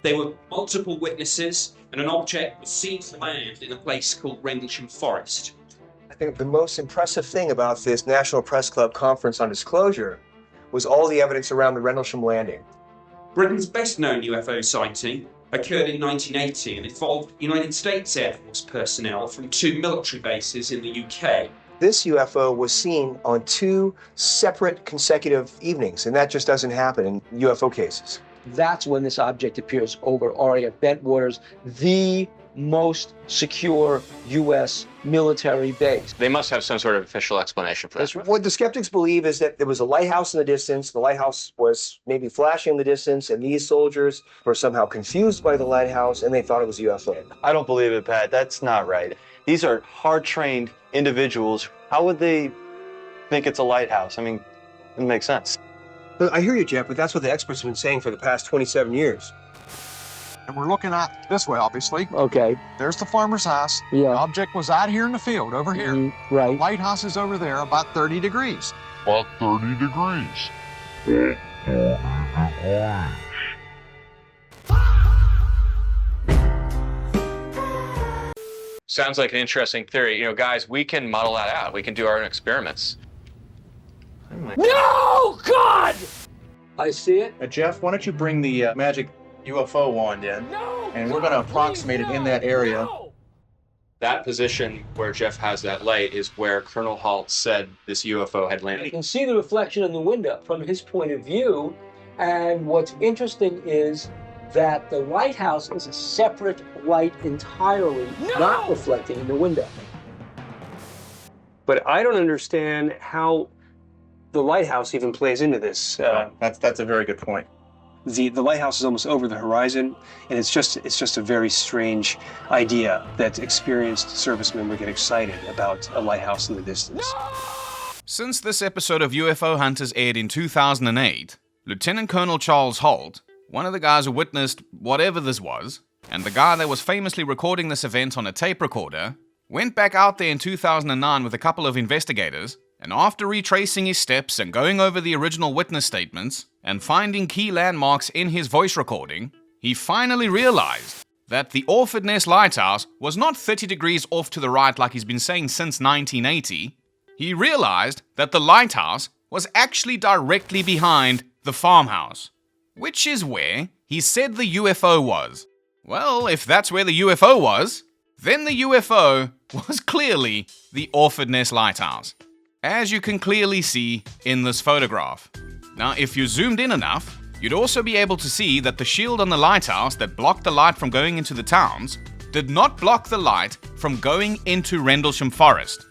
There were multiple witnesses, and an object was seen to land in a place called Rendelscam Forest. I think the most impressive thing about this National Press Club Conference on Disclosure was all the evidence around the Rendlesham landing. Britain's best-known UFO sighting occurred in 1980 and involved United States Air Force personnel from 2 military bases in the UK. This UFO was seen on 2 separate consecutive evenings, and that just doesn't happen in UFO cases. That's when this object appears over RAF Bentwaters, the most secure U.S. military base. They must have some sort of official explanation for this. What the skeptics believe is that there was a lighthouse in the distance. The lighthouse was maybe flashing in the distance, and these soldiers were somehow confused by the lighthouse, and they thought it was a UFO. I don't believe it, Pat. That's not right. These are hard-trained individuals. How would they think it's a lighthouse? I mean, it doesn't make sense. I hear you, Jeff, but that's what the experts have been saying for the past 27 years. And we're looking at this way, obviously. Okay. There's the farmer's house. Yeah. The object was out here in the field, over here. Right. The lighthouse is over there, about 30 degrees. About 30 degrees. Sounds like an interesting theory. You know, guys, we can model that out. We can do our own experiments. No, God! I see it. Jeff, why don't you bring the magic UFO wand in, and we're going to approximate it in that area. That position where Jeff has that light is where Colonel Halt said this UFO had You landed. can see the reflection in the window from his point of view, and what's interesting is that the lighthouse is a separate light entirely, not reflecting in the window. But I don't understand how the lighthouse even plays into this. That's a very good point. The lighthouse is almost over the horizon, and it's just a very strange idea that experienced servicemen would get excited about a lighthouse in the distance. Since this episode of UFO Hunters aired in 2008, Lieutenant Colonel Charles Holt, one of the guys who witnessed whatever this was, and the guy that was famously recording this event on a tape recorder, went back out there in 2009 with a couple of investigators, and after retracing his steps and going over the original witness statements, and finding key landmarks in his voice recording, he finally realized that the Orford Ness Lighthouse was not 30 degrees off to the right like he's been saying since 1980. He realized that the lighthouse was actually directly behind the farmhouse, which is where he said the UFO was. Well, if that's where the UFO was, then the UFO was clearly the Orford Ness Lighthouse, as you can clearly see in this photograph. Now, if you zoomed in enough, you'd also be able to see that the shield on the lighthouse that blocked the light from going into the towns did not block the light from going into Rendelscam Forest.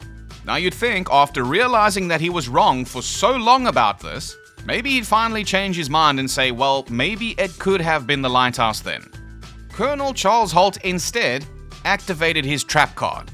Now, you'd think after realizing that he was wrong for so long about this, maybe he'd finally change his mind and say, well, maybe it could have been the lighthouse then. Colonel Charles Holt instead activated his trap card.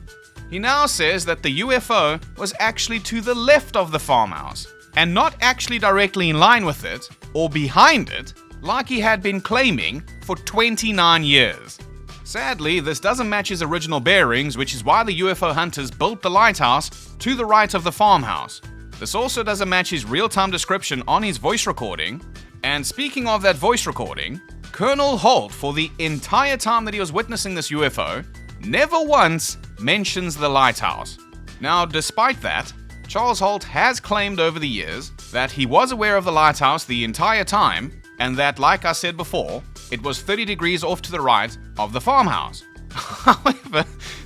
He now says that the UFO was actually to the left of the farmhouse, and not actually directly in line with it, or behind it, like he had been claiming for 29 years. Sadly, this doesn't match his original bearings, which is why the UFO hunters built the lighthouse to the right of the farmhouse. This also doesn't match his real-time description on his voice recording, and speaking of that voice recording, Colonel Holt, for the entire time that he was witnessing this UFO, never once mentions the lighthouse. Now, despite that, Charles Holt has claimed over the years that he was aware of the lighthouse the entire time, and that, like I said before, it was 30 degrees off to the right of the farmhouse. However,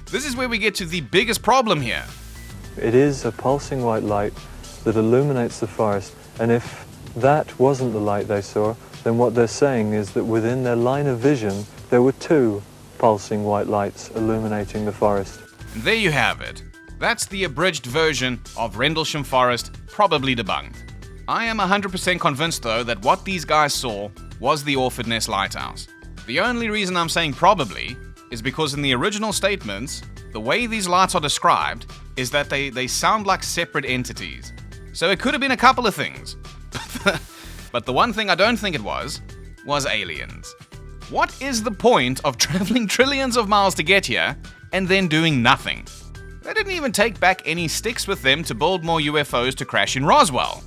this is where we get to the biggest problem here. It is a pulsing white light that illuminates the forest, and if that wasn't the light they saw, then what they're saying is that within their line of vision, there were 2 pulsing white lights illuminating the forest. And there you have it. That's the abridged version of Rendelscam Forest, probably debunked. I am 100% convinced though that what these guys saw was the Orford Ness Lighthouse. The only reason I'm saying probably is because in the original statements, the way these lights are described is that they sound like separate entities. So it could have been a couple of things. But the one thing I don't think it was aliens. What is the point of traveling trillions of miles to get here and then doing nothing? They didn't even take back any sticks with them to build more UFOs to crash in Roswell.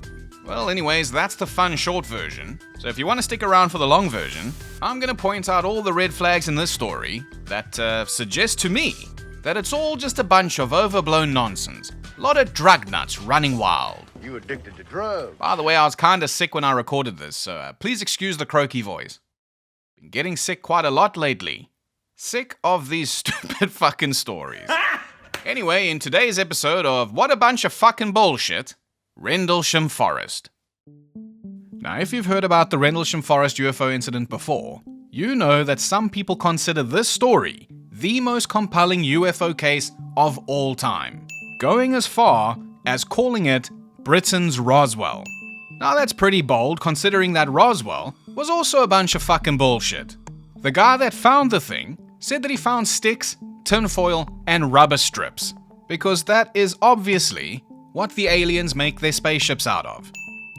Well, anyways, that's the fun short version. So if you want to stick around for the long version, I'm going to point out all the red flags in this story that suggest to me that it's all just a bunch of overblown nonsense. A lot of drug nuts running wild. You addicted to drugs. By the way, I was kinda sick when I recorded this, so please excuse the croaky voice. Been getting sick quite a lot lately. Sick of these stupid fucking stories. Anyway, in today's episode of What a Bunch of Fucking Bullshit, Rendelscam Forest. Now, if you've heard about the Rendelscam Forest UFO incident before, you know that some people consider this story the most compelling UFO case of all time, going as far as calling it Britain's Roswell. Now that's pretty bold, considering that Roswell was also a bunch of fucking bullshit. The guy that found the thing said that he found sticks, tinfoil, and rubber strips, because that is obviously what the aliens make their spaceships out of.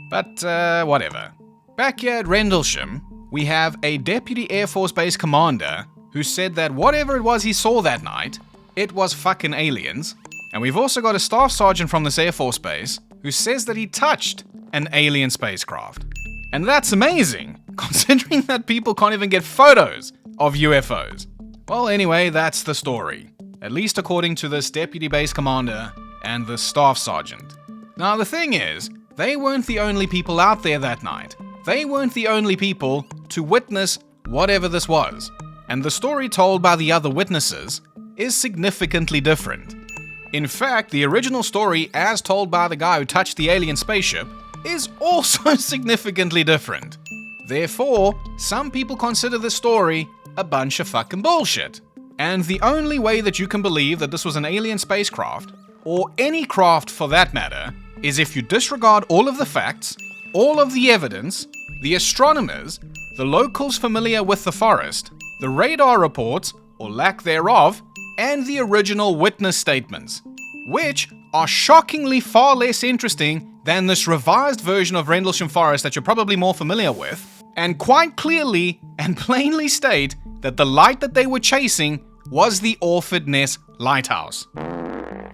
But whatever. Back here at Rendelsham, we have a Deputy Air Force Base commander who said that whatever it was he saw that night, it was fucking aliens. And we've also got a staff sergeant from this Air Force Base who says that he touched an alien spacecraft. And that's amazing, considering that people can't even get photos of UFOs. Well, anyway, that's the story, at least according to this Deputy Base Commander and the Staff Sergeant. Now, the thing is, they weren't the only people out there that night. They weren't the only people to witness whatever this was. And the story told by the other witnesses is significantly different. In fact, the original story, as told by the guy who touched the alien spaceship, is also significantly different. Therefore, some people consider this story a bunch of fucking bullshit. And the only way that you can believe that this was an alien spacecraft, or any craft for that matter, is if you disregard all of the facts, all of the evidence, the astronomers, the locals familiar with the forest, the radar reports, or lack thereof, and the original witness statements, which are shockingly far less interesting than this revised version of Rendelscam Forest that you're probably more familiar with, and quite clearly and plainly state that the light that they were chasing was the Orford Ness Lighthouse.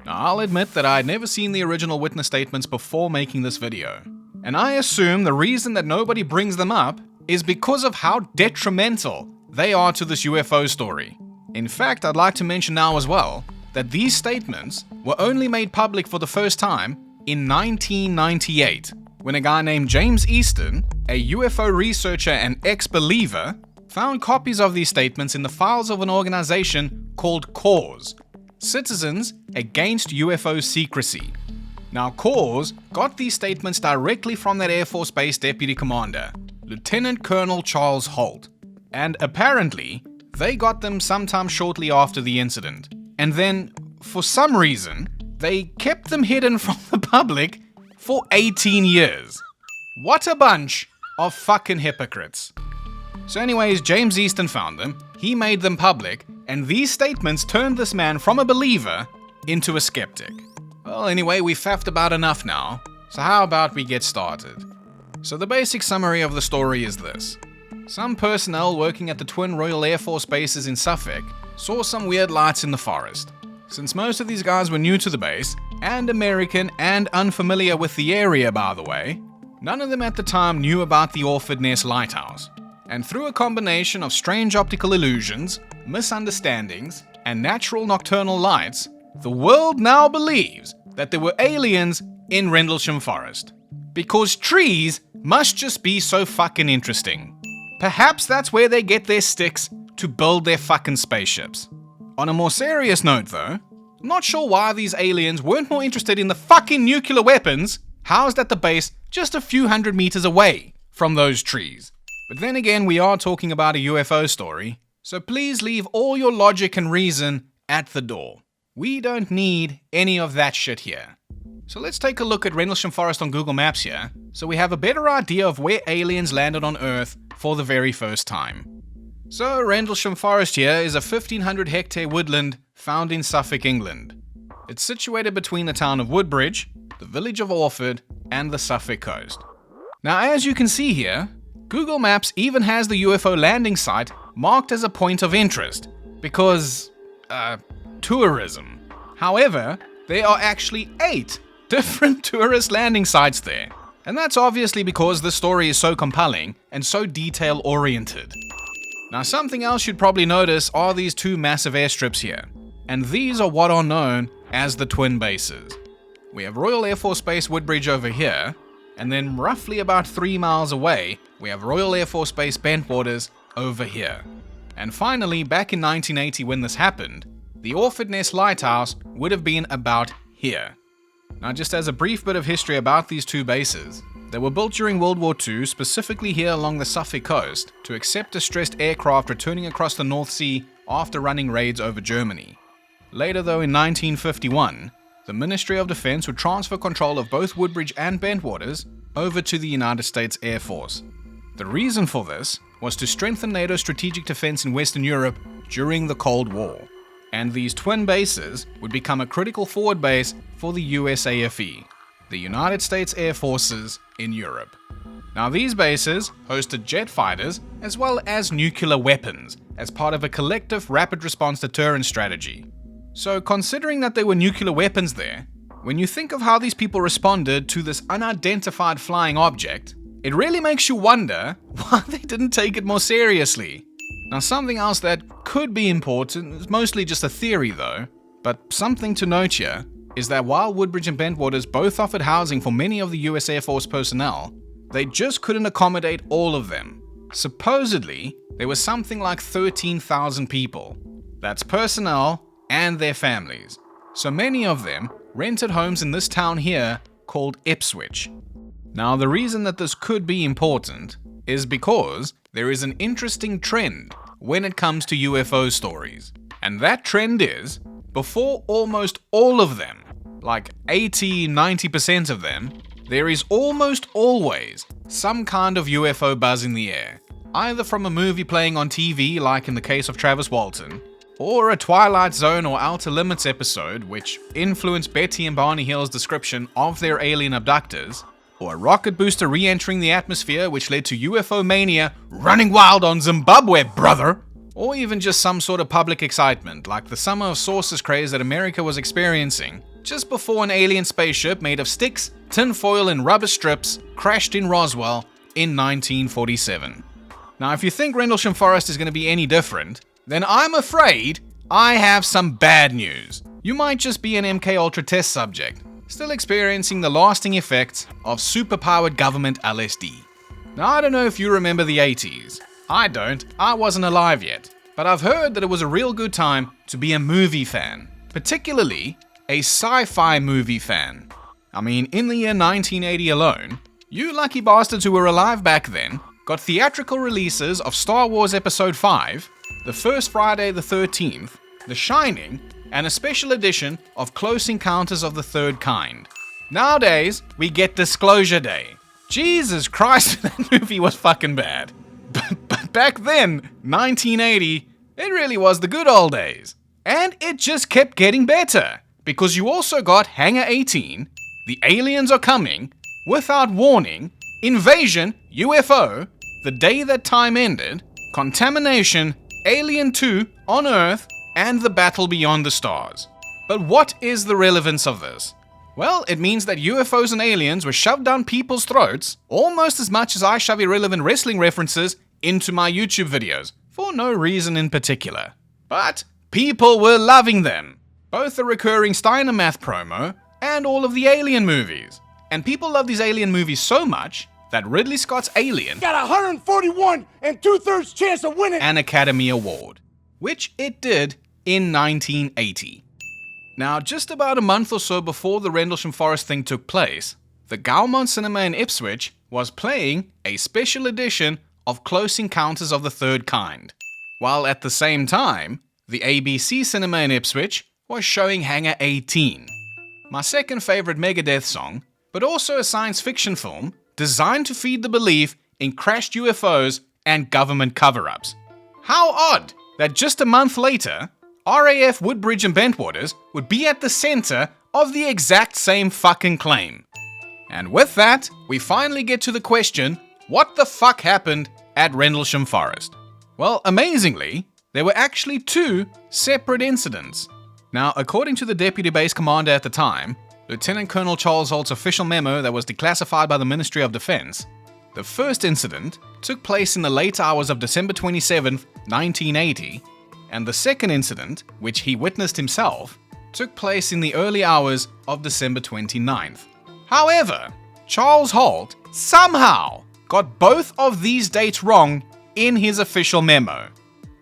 Now, I'll admit that I'd never seen the original witness statements before making this video, and I assume the reason that nobody brings them up is because of how detrimental they are to this UFO story. In fact, I'd like to mention now as well that these statements were only made public for the first time in 1998, when a guy named James Easton, a UFO researcher and ex-believer, found copies of these statements in the files of an organization called CAUS, Citizens Against UFO Secrecy. Now, CAUS got these statements directly from that Air Force Base Deputy Commander, Lieutenant Colonel Charles Holt, and apparently they got them sometime shortly after the incident, and then, for some reason, they kept them hidden from the public for 18 years. What a bunch of fucking hypocrites. So anyways, James Easton found them, he made them public, and these statements turned this man from a believer into a skeptic. Well, anyway, we've faffed about enough now, so how about we get started? So the basic summary of the story is this. Some personnel working at the Twin Royal Air Force bases in Suffolk saw some weird lights in the forest. Since most of these guys were new to the base, and American and unfamiliar with the area by the way, none of them at the time knew about the Orford Ness Lighthouse. And through a combination of strange optical illusions, misunderstandings, and natural nocturnal lights, the world now believes that there were aliens in Rendelscam Forest. Because trees must just be so fucking interesting. Perhaps that's where they get their sticks to build their fucking spaceships. On a more serious note though, not sure why these aliens weren't more interested in the fucking nuclear weapons housed at the base just a few hundred meters away from those trees. But then again, we are talking about a UFO story, so please leave all your logic and reason at the door. We don't need any of that shit here. So let's take a look at Rendelscam Forest on Google Maps here, so we have a better idea of where aliens landed on Earth for the very first time. So Rendelscam Forest here is a 1500 hectare woodland found in Suffolk, England. It's situated between the town of Woodbridge, the village of Orford, and the Suffolk coast. Now, as you can see here, Google Maps even has the UFO landing site marked as a point of interest because, tourism. However, there are actually 8 different tourist landing sites there. And that's obviously because the story is so compelling and so detail-oriented. Now, something else you'd probably notice are these two massive airstrips here. And these are what are known as the twin bases. We have Royal Air Force Base Woodbridge over here, and then roughly about 3 miles away, we have Royal Air Force Base Bentwaters over here. And finally, back in 1980 when this happened, the Orford Ness Lighthouse would have been about here. Now, just as a brief bit of history about these two bases, they were built during World War II, specifically here along the Suffolk coast, to accept distressed aircraft returning across the North Sea after running raids over Germany. Later though, in 1951, the Ministry of Defense would transfer control of both Woodbridge and Bentwaters over to the United States Air Force. The reason for this was to strengthen NATO's strategic defense in Western Europe during the Cold War. And these twin bases would become a critical forward base for the USAFE, the United States Air Forces in Europe. Now, these bases hosted jet fighters as well as nuclear weapons as part of a collective rapid response deterrence strategy. So, considering that there were nuclear weapons there, when you think of how these people responded to this unidentified flying object, it really makes you wonder why they didn't take it more seriously. Now, something else that could be important, is mostly just a theory though, but something to note here is that while Woodbridge and Bentwaters both offered housing for many of the US Air Force personnel, they just couldn't accommodate all of them. Supposedly, there was something like 13,000 people. That's personnel and their families. So many of them rented homes in this town here called Ipswich. Now, the reason that this could be important is because there is an interesting trend when it comes to UFO stories. And that trend is, before almost all of them, like 80-90% of them, there is almost always some kind of UFO buzz in the air. Either from a movie playing on TV, like in the case of Travis Walton, or a Twilight Zone or Outer Limits episode which influenced Betty and Barney Hill's description of their alien abductors, or a rocket booster re-entering the atmosphere which led to UFO mania running wild on Zimbabwe, brother! Or even just some sort of public excitement, like the Summer of Saucers craze that America was experiencing just before an alien spaceship made of sticks, tinfoil and rubber strips crashed in Roswell in 1947. Now, if you think Rendelscam Forest is going to be any different, then I'm afraid I have some bad news. You might just be an MK Ultra test subject, still experiencing the lasting effects of superpowered government LSD. Now, I don't know if you remember the 80s. I don't, I wasn't alive yet. But I've heard that it was a real good time to be a movie fan, particularly a sci-fi movie fan. I mean, in the year 1980 alone, you lucky bastards who were alive back then got theatrical releases of Star Wars Episode 5, The First Friday the 13th, The Shining, and a special edition of Close Encounters of the Third Kind. Nowadays, we get Disclosure Day. Jesus Christ, that movie was fucking bad. But back then, 1980, it really was the good old days. And it just kept getting better, because you also got Hangar 18, The Aliens Are Coming, Without Warning, Invasion, UFO, The Day That Time Ended, Contamination, Alien 2, On Earth, and The Battle Beyond the Stars. But what is the relevance of this? Well, it means that UFOs and aliens were shoved down people's throats almost as much as I shove irrelevant wrestling references into my YouTube videos, for no reason in particular. But people were loving them. Both the recurring Steiner Math promo and all of the Alien movies. And people love these Alien movies so much that Ridley Scott's Alien got 141 and 2/3 chance of winning an Academy Award, which it did in 1980. Now, just about a month or so before the Rendelscam Forest thing took place, the Gaumont Cinema in Ipswich was playing a special edition of Close Encounters of the Third Kind, while at the same time, the ABC Cinema in Ipswich was showing Hangar 18, my second favorite Megadeth song, but also a science fiction film designed to feed the belief in crashed UFOs and government cover-ups. How odd that just a month later, RAF Woodbridge and Bentwaters would be at the center of the exact same fucking claim. And with that, we finally get to the question, what the fuck happened at Rendelscam Forest? Well, amazingly, there were actually two separate incidents. Now, according to the deputy base commander at the time, Lieutenant Colonel Charles Holt's official memo that was declassified by the Ministry of Defense, the first incident took place in the late hours of December 27, 1980, and the second incident, which he witnessed himself, took place in the early hours of December 29th. However, Charles Holt somehow got both of these dates wrong in his official memo.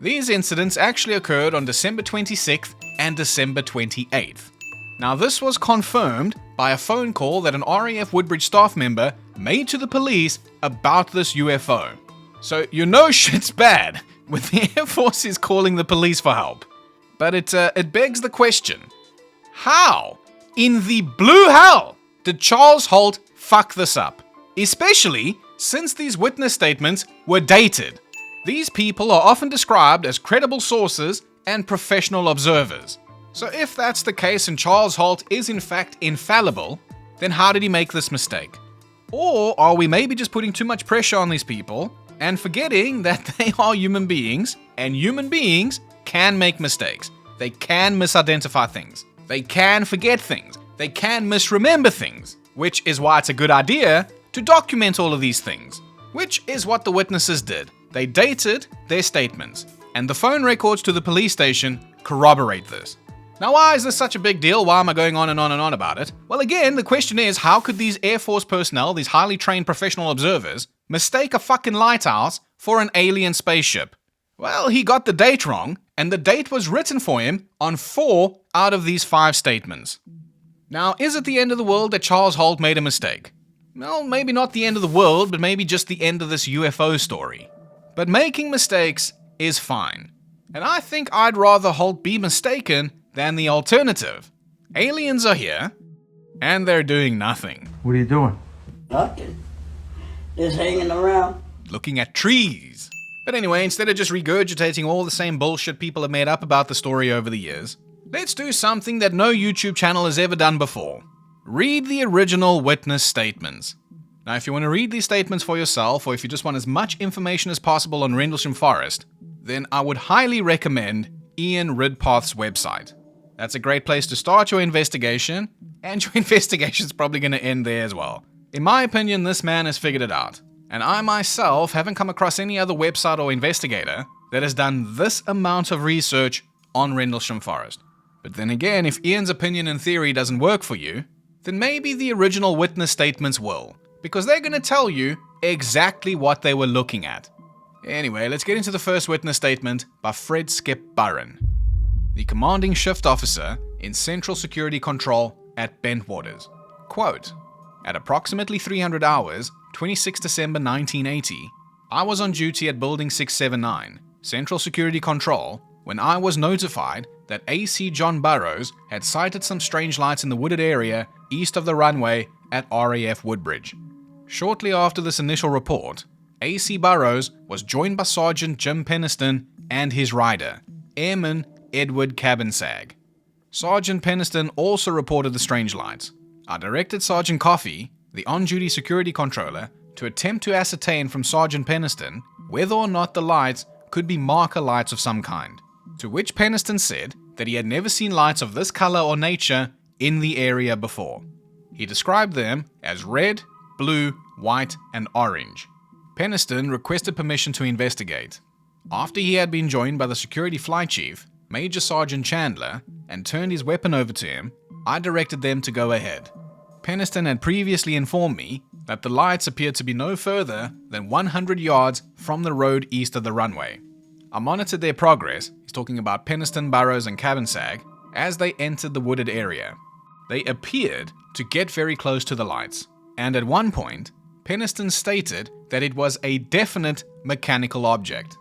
These incidents actually occurred on December 26th and December 28th. Now, this was confirmed by a phone call that an RAF Woodbridge staff member made to the police about this UFO. So you know shit's bad when the Air Force is calling the police for help. But it begs the question, how in the blue hell did Charles Holt fuck this up? Especially since these witness statements were dated. These people are often described as credible sources and professional observers. So if that's the case and Charles Holt is in fact infallible, then how did he make this mistake? Or are we maybe just putting too much pressure on these people and forgetting that they are human beings, and human beings can make mistakes. They can misidentify things. They can forget things. They can misremember things, which is why it's a good idea to document all of these things, which is what the witnesses did. They dated their statements, and the phone records to the police station corroborate this. Now, why is this such a big deal? Why am I going on and on and on about it? Well, again, the question is, how could these Air Force personnel, these highly trained professional observers, mistake a fucking lighthouse for an alien spaceship? Well, he got the date wrong, and the date was written for him on 4 out of these 5 statements. Now, is it the end of the world that Charles Holt made a mistake? Well, maybe not the end of the world, but maybe just the end of this UFO story. But making mistakes is fine. And I think I'd rather Holt be mistaken than the alternative. Aliens are here, and they're doing nothing. What are you doing? Nothing. Just hanging around. Looking at trees. But anyway, instead of just regurgitating all the same bullshit people have made up about the story over the years, let's do something that no YouTube channel has ever done before. Read the original witness statements. Now, if you want to read these statements for yourself, or if you just want as much information as possible on Rendelscam Forest, then I would highly recommend Ian Ridpath's website. That's a great place to start your investigation, and your investigation's probably going to end there as well. In my opinion, this man has figured it out, and I myself haven't come across any other website or investigator that has done this amount of research on Rendelscam Forest. But then again, if Ian's opinion and theory doesn't work for you, then maybe the original witness statements will, because they're going to tell you exactly what they were looking at. Anyway, let's get into the first witness statement by Fred Skip Buran, the commanding shift officer in Central Security Control at Bentwaters. Quote, at approximately 300 hours, 26 December 1980, I was on duty at Building 679, Central Security Control, when I was notified that AC John Burroughs had sighted some strange lights in the wooded area east of the runway at RAF Woodbridge. Shortly after this initial report, AC Burroughs was joined by Sergeant Jim Penniston and his rider, Airman Edward Cabansag. Sergeant Penniston also reported the strange lights. I directed Sergeant Coffey, the on-duty security controller, to attempt to ascertain from Sergeant Penniston whether or not the lights could be marker lights of some kind, to which Penniston said that he had never seen lights of this color or nature in the area before. He described them as red, blue, white, and orange. Penniston requested permission to investigate. After he had been joined by the security flight chief, Major Sergeant Chandler, and turned his weapon over to him, I directed them to go ahead. Penniston had previously informed me that the lights appeared to be no further than 100 yards from the road east of the runway. I monitored their progress, he's talking about Penniston, Burroughs, and Cabansag, as they entered the wooded area. They appeared to get very close to the lights, and at one point, Penniston stated that it was a definite mechanical object.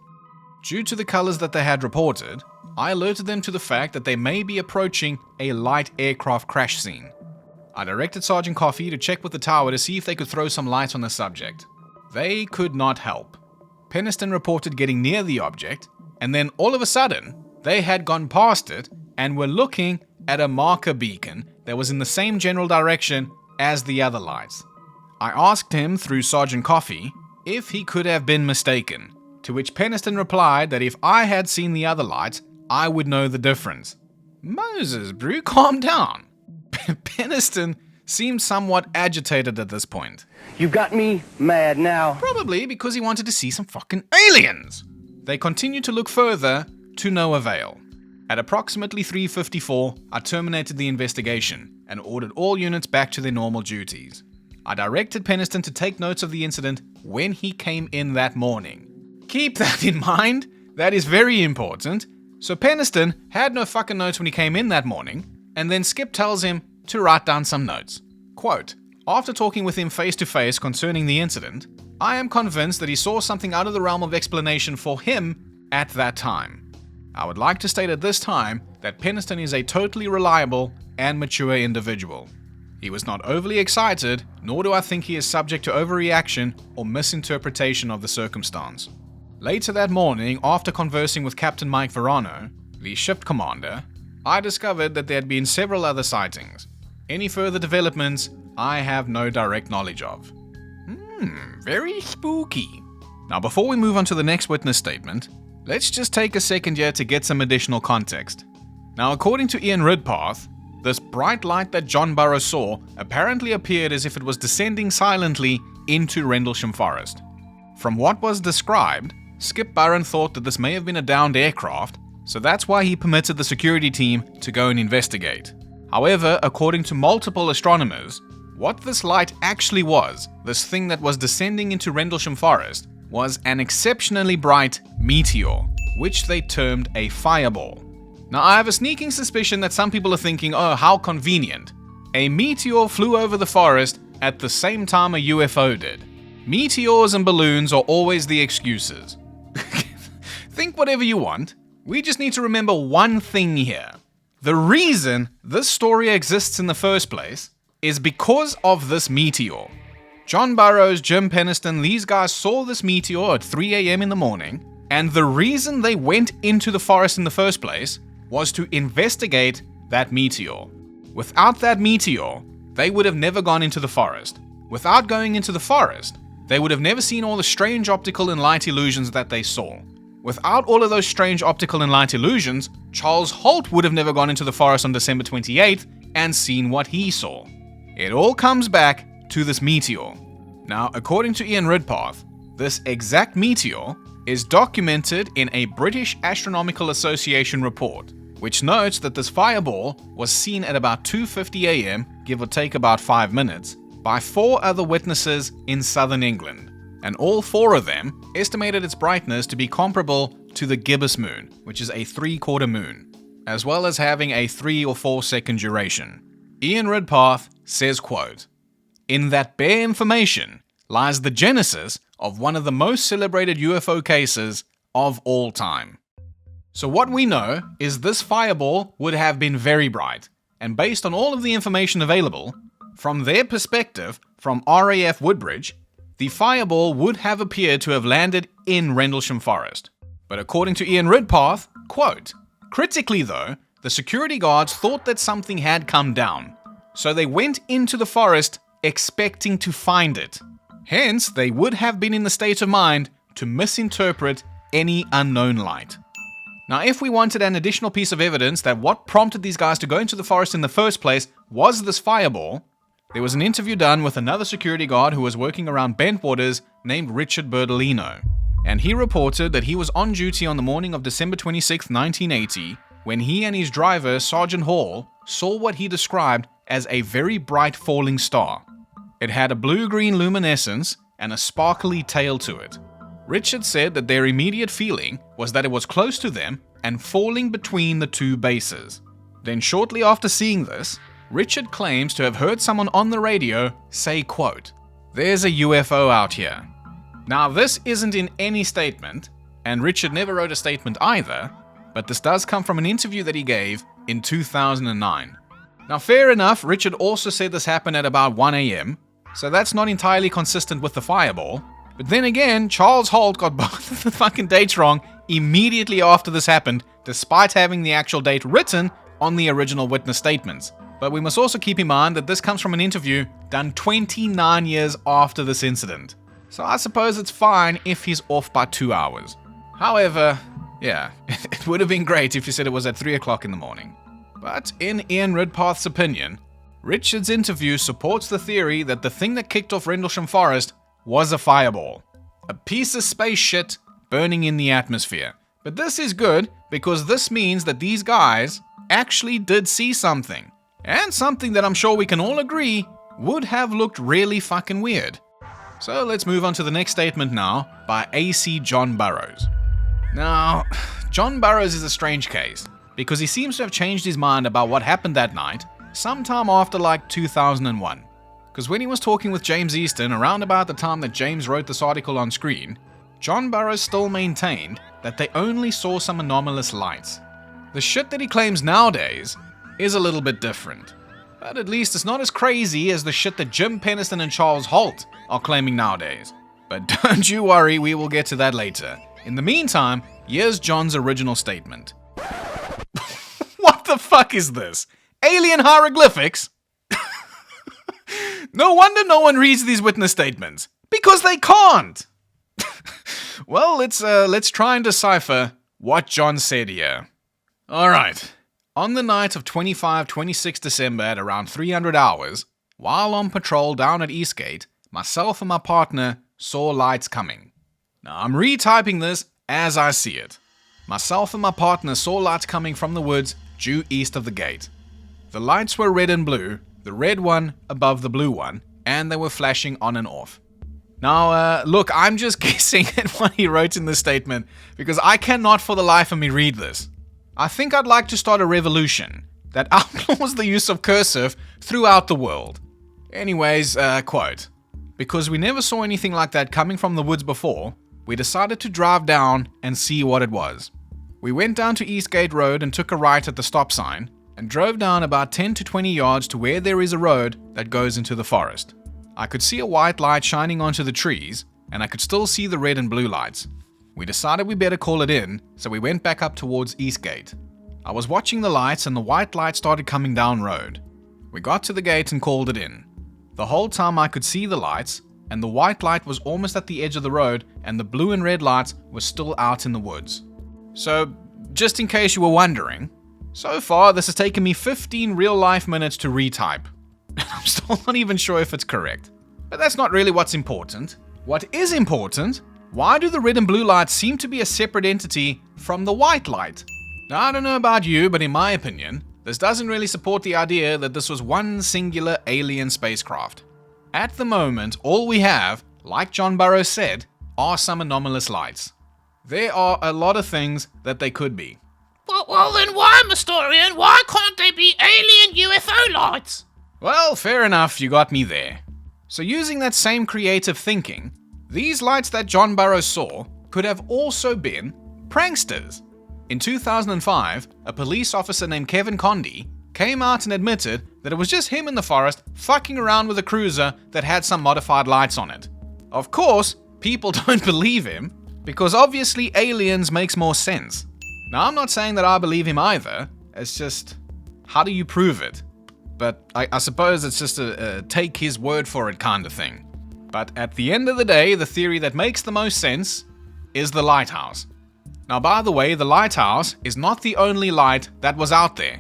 Due to the colors that they had reported, I alerted them to the fact that they may be approaching a light aircraft crash scene. I directed Sergeant Coffey to check with the tower to see if they could throw some light on the subject. They could not help. Penniston reported getting near the object, and then all of a sudden, they had gone past it and were looking at a marker beacon that was in the same general direction as the other lights. I asked him through Sergeant Coffey if he could have been mistaken, to which Penniston replied that if I had seen the other lights, I would know the difference. Moses, bro, calm down. Penniston seemed somewhat agitated at this point. You got me mad now. Probably because he wanted to see some fucking aliens. They continued to look further, to no avail. At approximately 3:54, I terminated the investigation and ordered all units back to their normal duties. I directed Penniston to take notes of the incident when he came in that morning. Keep that in mind, that is very important. So Penniston had no fucking notes when he came in that morning, and then Skip tells him to write down some notes. Quote, after talking with him face to face concerning the incident, I am convinced that he saw something out of the realm of explanation for him at that time. I would like to state at this time that Penniston is a totally reliable and mature individual. He was not overly excited, nor do I think he is subject to overreaction or misinterpretation of the circumstance. Later that morning, after conversing with Captain Mike Verano, the ship commander, I discovered that there had been several other sightings. Any further developments, I have no direct knowledge of. Very spooky. Now before we move on to the next witness statement, let's just take a second here to get some additional context. Now according to Ian Ridpath, this bright light that John Burroughs saw apparently appeared as if it was descending silently into Rendelscam Forest. From what was described, Skip Buran thought that this may have been a downed aircraft, so that's why he permitted the security team to go and investigate. However, according to multiple astronomers, what this light actually was, this thing that was descending into Rendelscam Forest, was an exceptionally bright meteor, which they termed a fireball. Now I have a sneaking suspicion that some people are thinking, oh, how convenient. A meteor flew over the forest at the same time a UFO did. Meteors and balloons are always the excuses. Think whatever you want. We just need to remember one thing here. The reason this story exists in the first place is because of this meteor. John Burroughs, Jim Penniston, these guys saw this meteor at 3 a.m. in the morning, and the reason they went into the forest in the first place was to investigate that meteor. Without that meteor, they would have never gone into the forest. Without going into the forest, they would have never seen all the strange optical and light illusions that they saw. Without all of those strange optical and light illusions, Charles Holt would have never gone into the forest on December 28th and seen what he saw. It all comes back to this meteor. Now, according to Ian Ridpath, this exact meteor is documented in a British Astronomical Association report, which notes that this fireball was seen at about 2:50 a.m., give or take about 5 minutes, by 4 other witnesses in southern England, and all 4 of them estimated its brightness to be comparable to the gibbous moon, which is a 3/4 moon, as well as having a 3 or 4 second duration. Ian Ridpath says, quote, in that bare information lies the genesis of one of the most celebrated UFO cases of all time. So what we know is this fireball would have been very bright, and based on all of the information available, from their perspective, from RAF Woodbridge, the fireball would have appeared to have landed in Rendlesham Forest. But according to Ian Ridpath, quote, critically though, the security guards thought that something had come down, so they went into the forest expecting to find it. Hence, they would have been in the state of mind to misinterpret any unknown light. Now, if we wanted an additional piece of evidence that what prompted these guys to go into the forest in the first place was this fireball, there was an interview done with another security guard who was working around Bentwaters named Richard Bertolino, and he reported that he was on duty on the morning of December 26, 1980, when he and his driver, Sergeant Hall, saw what he described as a very bright falling star. It had a blue-green luminescence and a sparkly tail to it. Richard said that their immediate feeling was that it was close to them and falling between the 2 bases. Then shortly after seeing this, Richard claims to have heard someone on the radio say, quote, there's a UFO out here. Now this isn't in any statement, and Richard never wrote a statement either, but this does come from an interview that he gave in 2009. Now fair enough, Richard also said this happened at about 1 a.m., so that's not entirely consistent with the fireball. But then again, Charles Holt got both of the fucking dates wrong immediately after this happened, despite having the actual date written on the original witness statements. But we must also keep in mind that this comes from an interview done 29 years after this incident. So I suppose it's fine if he's off by 2 hours. However, yeah, it would have been great if he said it was at 3 o'clock in the morning. But in Ian Ridpath's opinion, Richard's interview supports the theory that the thing that kicked off Rendelscam Forest was a fireball. A piece of space shit burning in the atmosphere. But this is good because this means that these guys actually did see something. And something that I'm sure we can all agree would have looked really fucking weird. So let's move on to the next statement now by A.C. John Burroughs. Now, John Burroughs is a strange case because he seems to have changed his mind about what happened that night sometime after like 2001. Because when he was talking with James Easton around about the time that James wrote this article on screen, John Burroughs still maintained that they only saw some anomalous lights. The shit that he claims nowadays is a little bit different. But at least it's not as crazy as the shit that Jim Penniston and Charles Holt are claiming nowadays. But don't you worry, we will get to that later. In the meantime, here's John's original statement. What the fuck is this? Alien hieroglyphics? No wonder no one reads these witness statements. Because they can't! Well, let's try and decipher what John said here. Alright. On the night of 25-26 December at around 300 hours, while on patrol down at Eastgate, myself and my partner saw lights coming. Now, I'm retyping this as I see it. Myself and my partner saw lights coming from the woods due east of the gate. The lights were red and blue, the red one above the blue one, and they were flashing on and off. Now, look, I'm just guessing at what he wrote in this statement, because I cannot for the life of me read this. I think I'd like to start a revolution that outlaws the use of cursive throughout the world. Anyways, quote, because we never saw anything like that coming from the woods before, we decided to drive down and see what it was. We went down to Eastgate Road and took a right at the stop sign, and drove down about 10 to 20 yards to where there is a road that goes into the forest. I could see a white light shining onto the trees, and I could still see the red and blue lights. We decided we better call it in, so we went back up towards Eastgate. I was watching the lights and the white light started coming down road. We got to the gate and called it in. The whole time I could see the lights, and the white light was almost at the edge of the road, and the blue and red lights were still out in the woods. So, just in case you were wondering, so far this has taken me 15 real-life minutes to retype. I'm still not even sure if it's correct. But that's not really what's important. What is important? Why do the red and blue lights seem to be a separate entity from the white light? Now, I don't know about you, but in my opinion, this doesn't really support the idea that this was one singular alien spacecraft. At the moment, all we have, like John Burroughs said, are some anomalous lights. There are a lot of things that they could be. Well then why, Mystorian? Why can't they be alien UFO lights? Well, fair enough, you got me there. So using that same creative thinking, these lights that John Burroughs saw could have also been pranksters. In 2005, a police officer named Kevin Condy came out and admitted that it was just him in the forest fucking around with a cruiser that had some modified lights on it. Of course, people don't believe him, because obviously aliens makes more sense. Now, I'm not saying that I believe him either, it's just, how do you prove it? But I suppose it's just a take his word for it kind of thing. But at the end of the day, the theory that makes the most sense is the lighthouse. Now, by the way, the lighthouse is not the only light that was out there.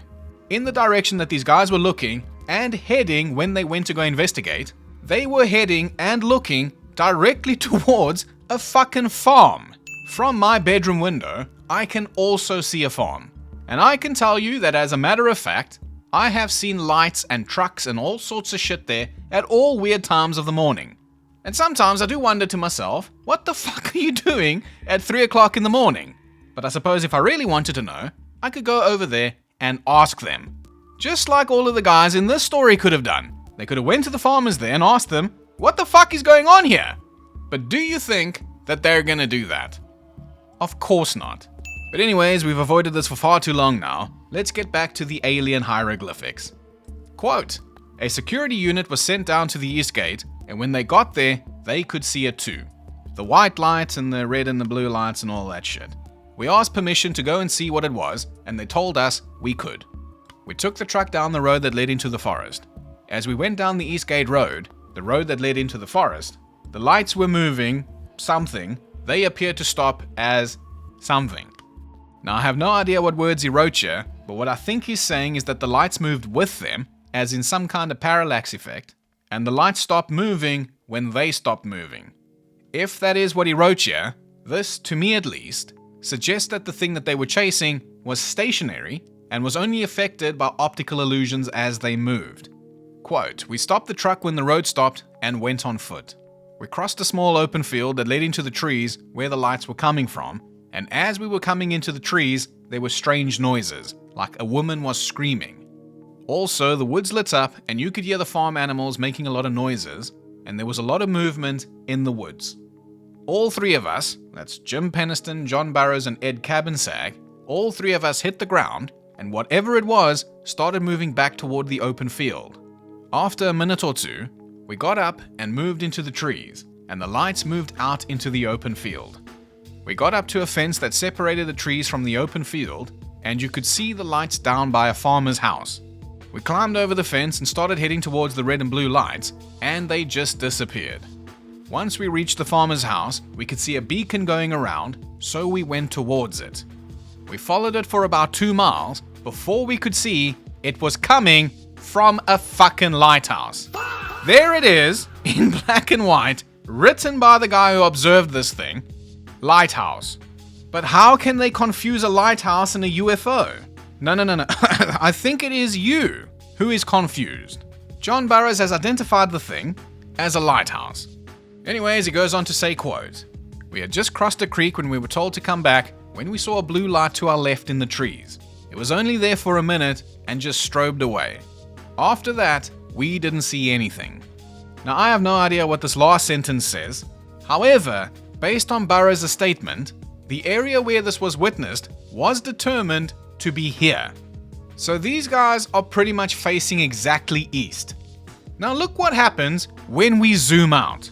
In the direction that these guys were looking and heading when they went to go investigate, they were heading and looking directly towards a fucking farm. From my bedroom window, I can also see a farm. And I can tell you that as a matter of fact, I have seen lights and trucks and all sorts of shit there at all weird times of the morning. And sometimes I do wonder to myself, what the fuck are you doing at 3 o'clock in the morning? But I suppose if I really wanted to know, I could go over there and ask them. Just like all of the guys in this story could have done. They could have went to the farmers there and asked them, what the fuck is going on here? But do you think that they're gonna do that? Of course not. But anyways, we've avoided this for far too long now. Let's get back to the alien hieroglyphics. Quote, a security unit was sent down to the east gate, and when they got there, they could see it too. The white lights and the red and the blue lights and all that shit. We asked permission to go and see what it was, and they told us we could. We took the truck down the road that led into the forest. As we went down the East Gate Road, the road that led into the forest, the lights were moving, something. They appeared to stop as something. Now, I have no idea what words he wrote here, but what I think he's saying is that the lights moved with them, as in some kind of parallax effect, and the lights stopped moving when they stopped moving. If that is what he wrote here, this, to me at least, suggests that the thing that they were chasing was stationary and was only affected by optical illusions as they moved. Quote, "We stopped the truck when the road stopped and went on foot. We crossed a small open field that led into the trees where the lights were coming from, and as we were coming into the trees, there were strange noises, like a woman was screaming. Also, the woods lit up and you could hear the farm animals making a lot of noises, and there was a lot of movement in the woods. All three of us, that's Jim Penniston, John Burroughs, and Ed Cabansag, all three of us hit the ground, and whatever it was started moving back toward the open field. After a minute or two, we got up and moved into the trees, and the lights moved out into the open field. We got up to a fence that separated the trees from the open field, and you could see the lights down by a farmer's house. We climbed over the fence and started heading towards the red and blue lights, and they just disappeared. Once we reached the farmer's house, we could see a beacon going around, so we went towards it. We followed it for about 2 miles before we could see it was coming from a fucking lighthouse. There it is, in black and white, written by the guy who observed this thing. Lighthouse. But how can they confuse a lighthouse and a UFO? No. I think it is you who is confused. John Burroughs has identified the thing as a lighthouse. Anyways, he goes on to say, quote, "We had just crossed a creek when we were told to come back when we saw a blue light to our left in the trees. It was only there for a minute and just strobed away. After that, we didn't see anything." Now, I have no idea what this last sentence says. However, based on Burroughs' statement, the area where this was witnessed was determined to be here. So these guys are pretty much facing exactly east. Now look what happens when we zoom out.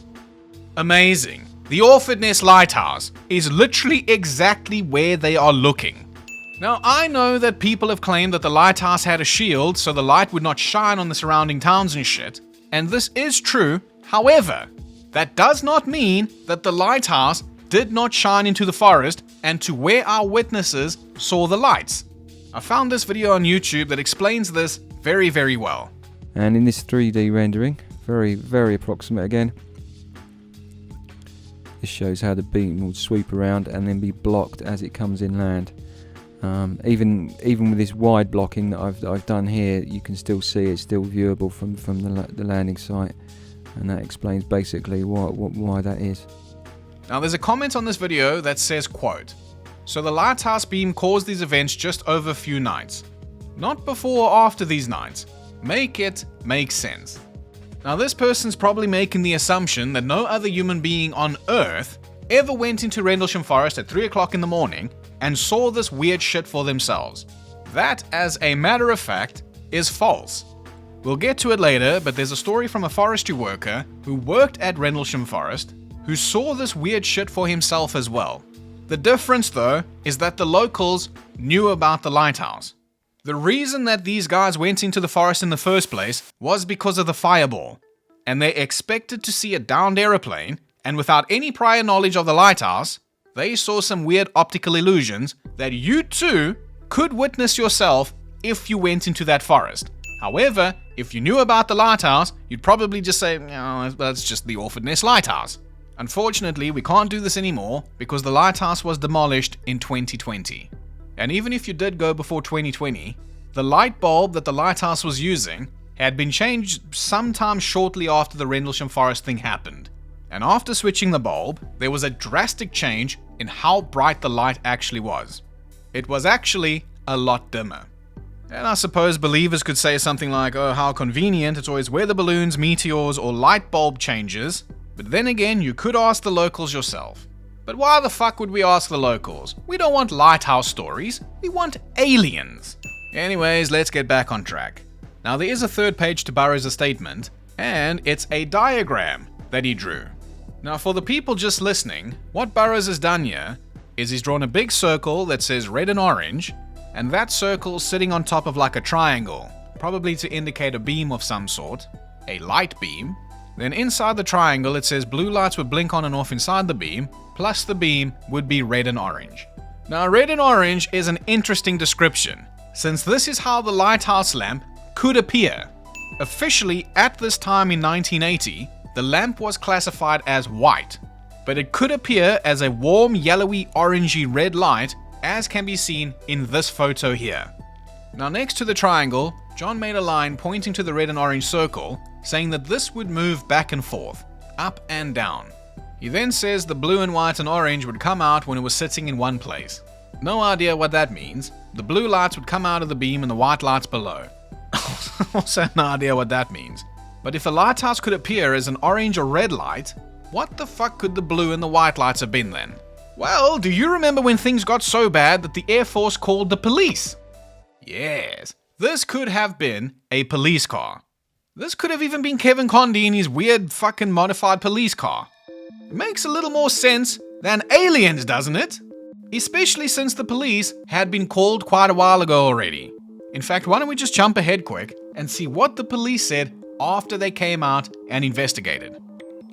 Amazing. The Orford Nest Lighthouse is literally exactly where they are looking. Now I know that people have claimed that the lighthouse had a shield so the light would not shine on the surrounding towns and shit, and this is true. However, that does not mean that the lighthouse did not shine into the forest and to where our witnesses saw the lights. I found this video on YouTube that explains this very, very well. And in this 3D rendering, very, very approximate again, this shows how the beam will sweep around and then be blocked as it comes inland. Even with this wide blocking that I've done here, you can still see it's still viewable from the landing site, and that explains basically why that is. Now there's a comment on this video that says, quote, "So the lighthouse beam caused these events just over a few nights. Not before or after these nights. Make it make sense." Now this person's probably making the assumption that no other human being on Earth ever went into Rendelscam Forest at 3 o'clock in the morning and saw this weird shit for themselves. That, as a matter of fact, is false. We'll get to it later, but there's a story from a forestry worker who worked at Rendelscam Forest who saw this weird shit for himself as well. The difference, though, is that the locals knew about the lighthouse. The reason that these guys went into the forest in the first place was because of the fireball, and they expected to see a downed aeroplane, and without any prior knowledge of the lighthouse, they saw some weird optical illusions that you too could witness yourself if you went into that forest. However, if you knew about the lighthouse, you'd probably just say, "Oh, that's just the Orford Nest Lighthouse." Unfortunately, we can't do this anymore because the lighthouse was demolished in 2020. And even if you did go before 2020, the light bulb that the lighthouse was using had been changed sometime shortly after the Rendelscam Forest thing happened. And after switching the bulb, there was a drastic change in how bright the light actually was. It was actually a lot dimmer. And I suppose believers could say something like, "Oh, how convenient, it's always weather balloons, meteors, or light bulb changes." But then again, you could ask the locals yourself. But why the fuck would we ask the locals? We don't want lighthouse stories, we want aliens. Anyways, let's get back on track. Now there is a third page to Burroughs' statement, and it's a diagram that he drew. Now for the people just listening, what Burroughs has done here is he's drawn a big circle that says red and orange, and that circle sitting on top of like a triangle, probably to indicate a beam of some sort, a light beam. Then inside the triangle it says blue lights would blink on and off inside the beam, plus the beam would be red and orange. Now red and orange is an interesting description, since this is how the lighthouse lamp could appear. Officially, at this time in 1980, the lamp was classified as white, but it could appear as a warm yellowy orangey red light, as can be seen in this photo here. Now next to the triangle, John made a line pointing to the red and orange circle, saying that this would move back and forth, up and down. He then says the blue and white and orange would come out when it was sitting in one place. No idea what that means. The blue lights would come out of the beam and the white lights below. Also no idea what that means. But if a lighthouse could appear as an orange or red light, what the fuck could the blue and the white lights have been then? Well, do you remember when things got so bad that the Air Force called the police? Yes, this could have been a police car. This could have even been Kevin Condy in his weird fucking modified police car. It makes a little more sense than aliens, doesn't it? Especially since the police had been called quite a while ago already. In fact, why don't we just jump ahead quick and see what the police said after they came out and investigated.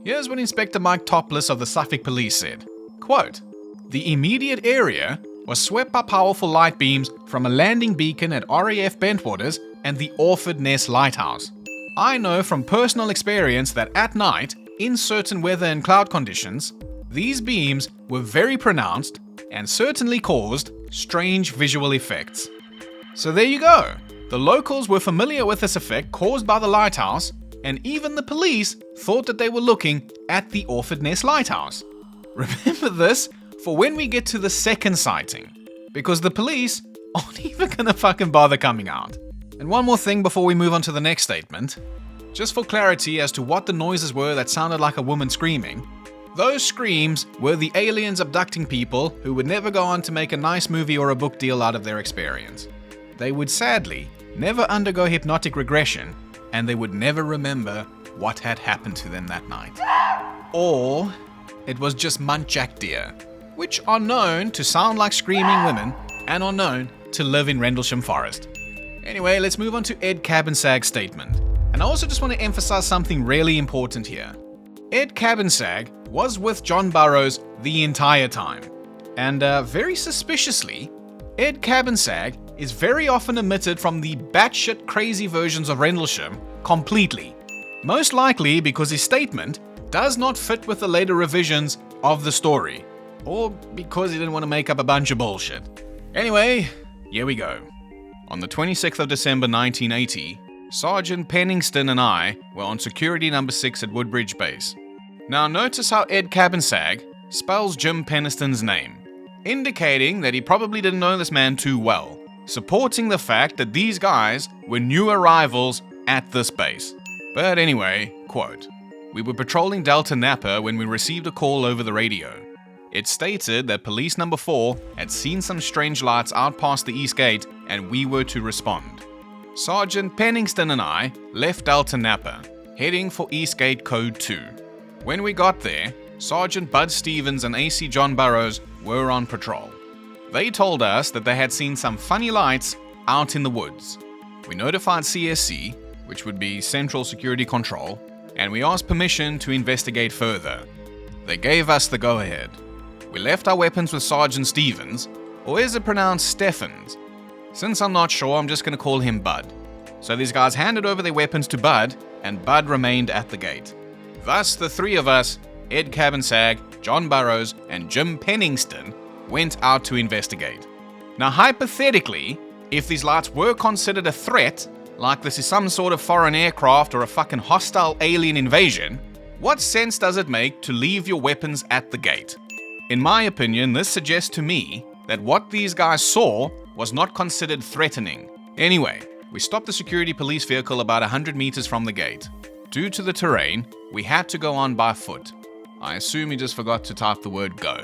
Here's what Inspector Mike Topless of the Suffolk Police said. Quote, "The immediate area was swept by powerful light beams from a landing beacon at RAF Bentwaters and the Orford Ness Lighthouse. I know from personal experience that at night, in certain weather and cloud conditions, these beams were very pronounced and certainly caused strange visual effects." So there you go. The locals were familiar with this effect caused by the lighthouse, and even the police thought that they were looking at the Orford Ness Lighthouse. Remember this for when we get to the second sighting, because the police aren't even gonna fucking bother coming out. And one more thing before we move on to the next statement. Just for clarity as to what the noises were that sounded like a woman screaming, those screams were the aliens abducting people who would never go on to make a nice movie or a book deal out of their experience. They would sadly never undergo hypnotic regression, and they would never remember what had happened to them that night. Or it was just muntjac deer, which are known to sound like screaming women and are known to live in Rendelscam Forest. Anyway, let's move on to Ed Cabansag's statement. And I also just want to emphasize something really important here. Ed Cabansag was with John Burroughs the entire time. And very suspiciously, Ed Cabansag is very often omitted from the batshit crazy versions of Rendelsham completely. Most likely because his statement does not fit with the later revisions of the story. Or because he didn't want to make up a bunch of bullshit. Anyway, here we go. On the 26th of December 1980, Sergeant Penniston and I were on security number 6 at Woodbridge Base. Now notice how Ed Cabansag spells Jim Penniston's name, indicating that he probably didn't know this man too well, supporting the fact that these guys were new arrivals at this base. But anyway, quote, "We were patrolling Delta Napa when we received a call over the radio. It stated that police number 4 had seen some strange lights out past the East Gate and we were to respond. Sergeant Penniston and I left Delta Napa, heading for East Gate Code 2. When we got there, Sergeant Bud Stevens and AC John Burroughs were on patrol. They told us that they had seen some funny lights out in the woods. We notified CSC, which would be Central Security Control, and we asked permission to investigate further. They gave us the go-ahead. We left our weapons with Sergeant Stevens, or is it pronounced Steffens? Since I'm not sure, I'm just going to call him Bud. So these guys handed over their weapons to Bud, and Bud remained at the gate. Thus, the three of us, Ed Cabansag, John Burroughs, and Jim Penniston, went out to investigate. Now, hypothetically, if these lights were considered a threat, like this is some sort of foreign aircraft or a fucking hostile alien invasion, what sense does it make to leave your weapons at the gate? In my opinion, this suggests to me that what these guys saw was not considered threatening. Anyway, we stopped the security police vehicle about 100 meters from the gate. Due to the terrain, we had to go on by foot. I assume he just forgot to type the word go.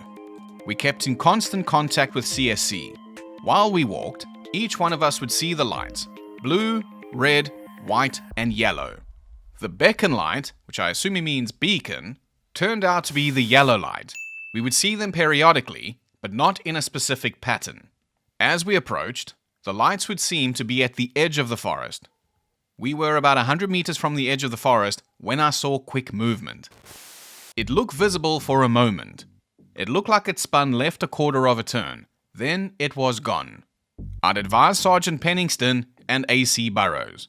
We kept in constant contact with CSC. While we walked, each one of us would see the lights: blue, red, white, and yellow. The beacon light, which I assume he means beacon, turned out to be the yellow light. We would see them periodically, but not in a specific pattern. As we approached, the lights would seem to be at the edge of the forest. We were about 100 meters from the edge of the forest when I saw quick movement. It looked visible for a moment. It looked like it spun left a quarter of a turn. Then it was gone. I'd advised Sergeant Penniston and AC Burroughs.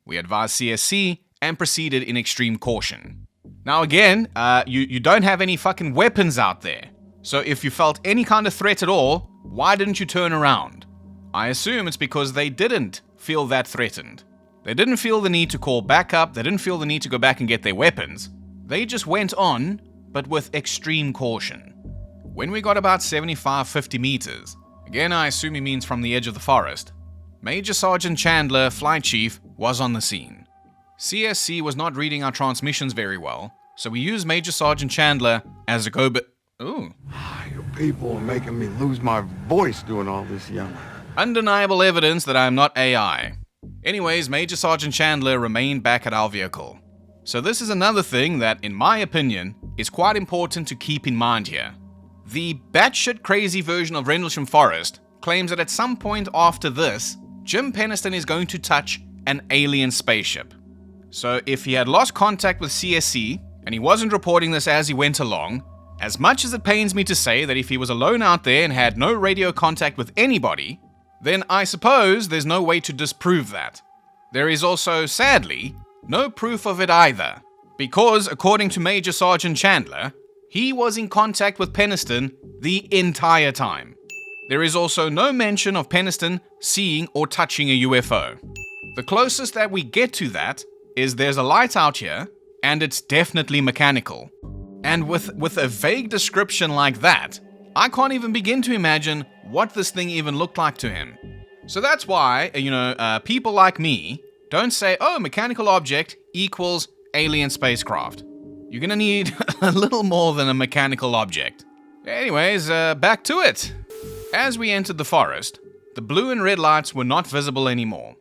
We advised CSC and proceeded in extreme caution. Now again, you don't have any fucking weapons out there. So if you felt any kind of threat at all, why didn't you turn around? I assume it's because they didn't feel that threatened. They didn't feel the need to call backup, they didn't feel the need to go back and get their weapons. They just went on, but with extreme caution. When we got about 75-50 meters, again I assume he means from the edge of the forest, Major Sergeant Chandler, Flight Chief, was on the scene. CSC was not reading our transmissions very well, so we used Major Sergeant Chandler as a Ooh. You people are making me lose my voice doing all this yelling. Undeniable evidence that I am not AI. Anyways, Major Sergeant Chandler remained back at our vehicle. So this is another thing that, in my opinion, is quite important to keep in mind here. The batshit crazy version of Rendelscam Forest claims that at some point after this, Jim Penniston is going to touch an alien spaceship. So if he had lost contact with CSC, and he wasn't reporting this as he went along, as much as it pains me to say that if he was alone out there and had no radio contact with anybody, then I suppose there's no way to disprove that. There is also, sadly, no proof of it either, because according to Major Sergeant Chandler, he was in contact with Penniston the entire time. There is also no mention of Penniston seeing or touching a UFO. The closest that we get to that is there's a light out here, and it's definitely mechanical. And with a vague description like that, I can't even begin to imagine what this thing even looked like to him. So that's why, people like me don't say, oh, mechanical object equals alien spacecraft. You're gonna need a little more than a mechanical object. Anyways, back to it. As we entered the forest, the blue and red lights were not visible anymore.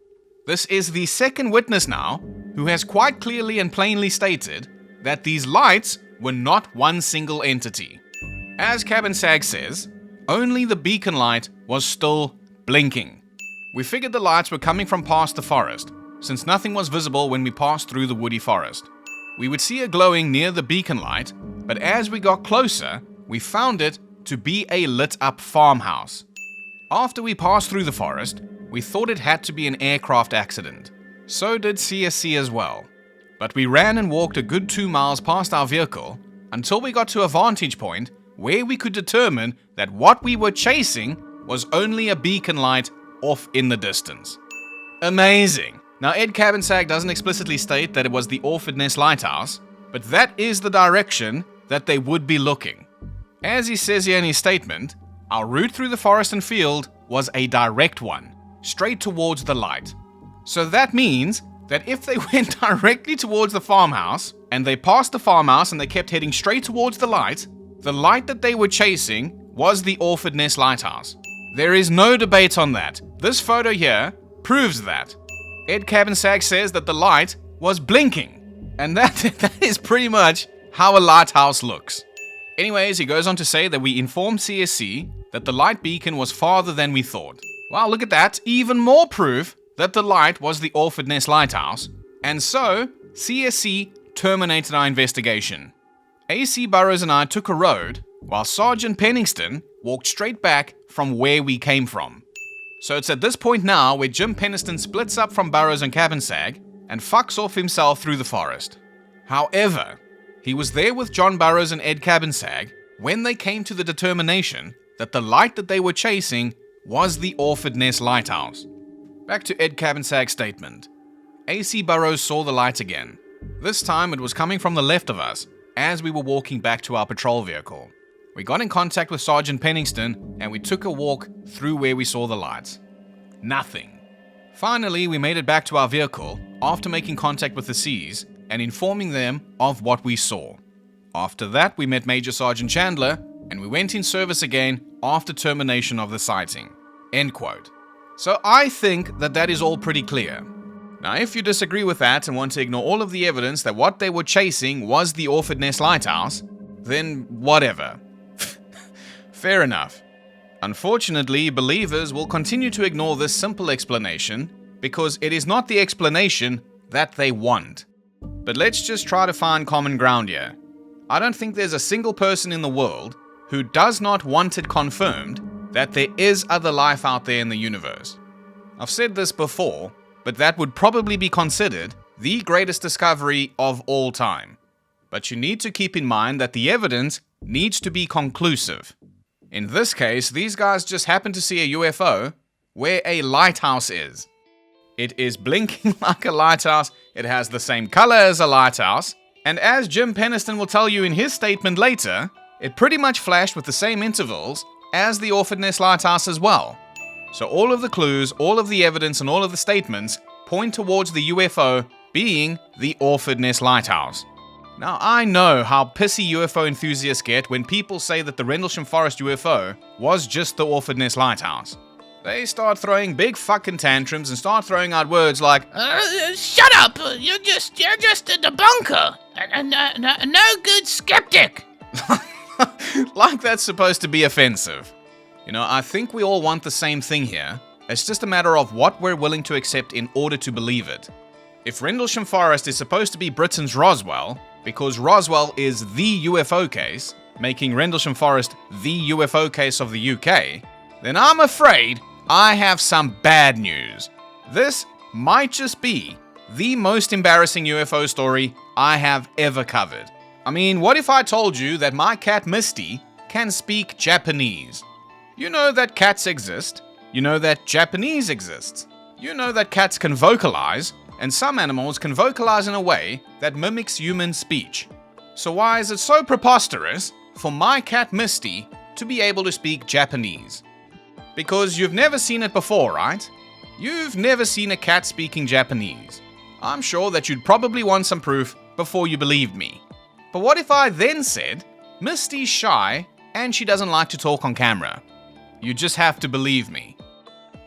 This is the second witness now who has quite clearly and plainly stated that these lights were not one single entity. As Cabansag says, only the beacon light was still blinking. We figured the lights were coming from past the forest, since nothing was visible when we passed through the woody forest. We would see a glowing near the beacon light, but as we got closer, we found it to be a lit-up farmhouse. After we passed through the forest, we thought it had to be an aircraft accident. So did CSC as well. But we ran and walked a good 2 miles past our vehicle until we got to a vantage point where we could determine that what we were chasing was only a beacon light off in the distance. Amazing! Now Ed Cabansag doesn't explicitly state that it was the Orford Nest Lighthouse, but that is the direction that they would be looking. As he says here in his statement, our route through the forest and field was a direct one, straight towards the light. So that means that if they went directly towards the farmhouse, and they passed the farmhouse and they kept heading straight towards the light that they were chasing was the Orford Nest Lighthouse. There is no debate on that. This photo here proves that. Ed Cabansag says that the light was blinking, and that is pretty much how a lighthouse looks. Anyways, he goes on to say that we informed CSC that the light beacon was farther than we thought. Wow, look at that. Even more proof that the light was the Orford Nest Lighthouse. And so, CSC terminated our investigation. AC Burroughs and I took a road, while Sergeant Penniston walked straight back from where we came from. So it's at this point now where Jim Penniston splits up from Burroughs and Cabansag and fucks off himself through the forest. However, he was there with John Burroughs and Ed Cabansag when they came to the determination that the light that they were chasing was the Orford Nest Lighthouse. Back to Ed Cabansag's statement. AC Burroughs saw the light again. This time it was coming from the left of us as we were walking back to our patrol vehicle. We got in contact with Sergeant Penniston and we took a walk through where we saw the lights. Nothing. Finally, we made it back to our vehicle after making contact with the C's and informing them of what we saw. After that, we met Major Sergeant Chandler and we went in service again after termination of the sighting. End quote. So I think that is all pretty clear. Now, if you disagree with that and want to ignore all of the evidence that what they were chasing was the Orford Nest Lighthouse, then whatever. Fair enough. Unfortunately, believers will continue to ignore this simple explanation because it is not the explanation that they want. But let's just try to find common ground here. I don't think there's a single person in the world who does not want it confirmed that there is other life out there in the universe. I've said this before, but that would probably be considered the greatest discovery of all time. But you need to keep in mind that the evidence needs to be conclusive. In this case, these guys just happen to see a UFO where a lighthouse is. It is blinking like a lighthouse, it has the same color as a lighthouse, and as Jim Penniston will tell you in his statement later, it pretty much flashed with the same intervals as the Orford Ness Lighthouse as well. So all of the clues, all of the evidence, and all of the statements point towards the UFO being the Orford Ness Lighthouse. Now I know how pissy UFO enthusiasts get when people say that the Rendelscam Forest UFO was just the Orford Ness Lighthouse. They start throwing big fucking tantrums and start throwing out words like, Shut up! You're just a debunker! A no good skeptic! like that's supposed to be offensive. You know, I think we all want the same thing here. It's just a matter of what we're willing to accept in order to believe it. If Rendelscam Forest is supposed to be Britain's Roswell, because Roswell is the UFO case, making Rendelscam Forest the UFO case of the UK, then I'm afraid I have some bad news. This might just be the most embarrassing UFO story I have ever covered. I mean, what if I told you that my cat Misty can speak Japanese? You know that cats exist. You know that Japanese exists. You know that cats can vocalize, and some animals can vocalize in a way that mimics human speech. So why is it so preposterous for my cat Misty to be able to speak Japanese? Because you've never seen it before, right? You've never seen a cat speaking Japanese. I'm sure that you'd probably want some proof before you believed me. But what if I then said, Misty's shy and she doesn't like to talk on camera? You just have to believe me.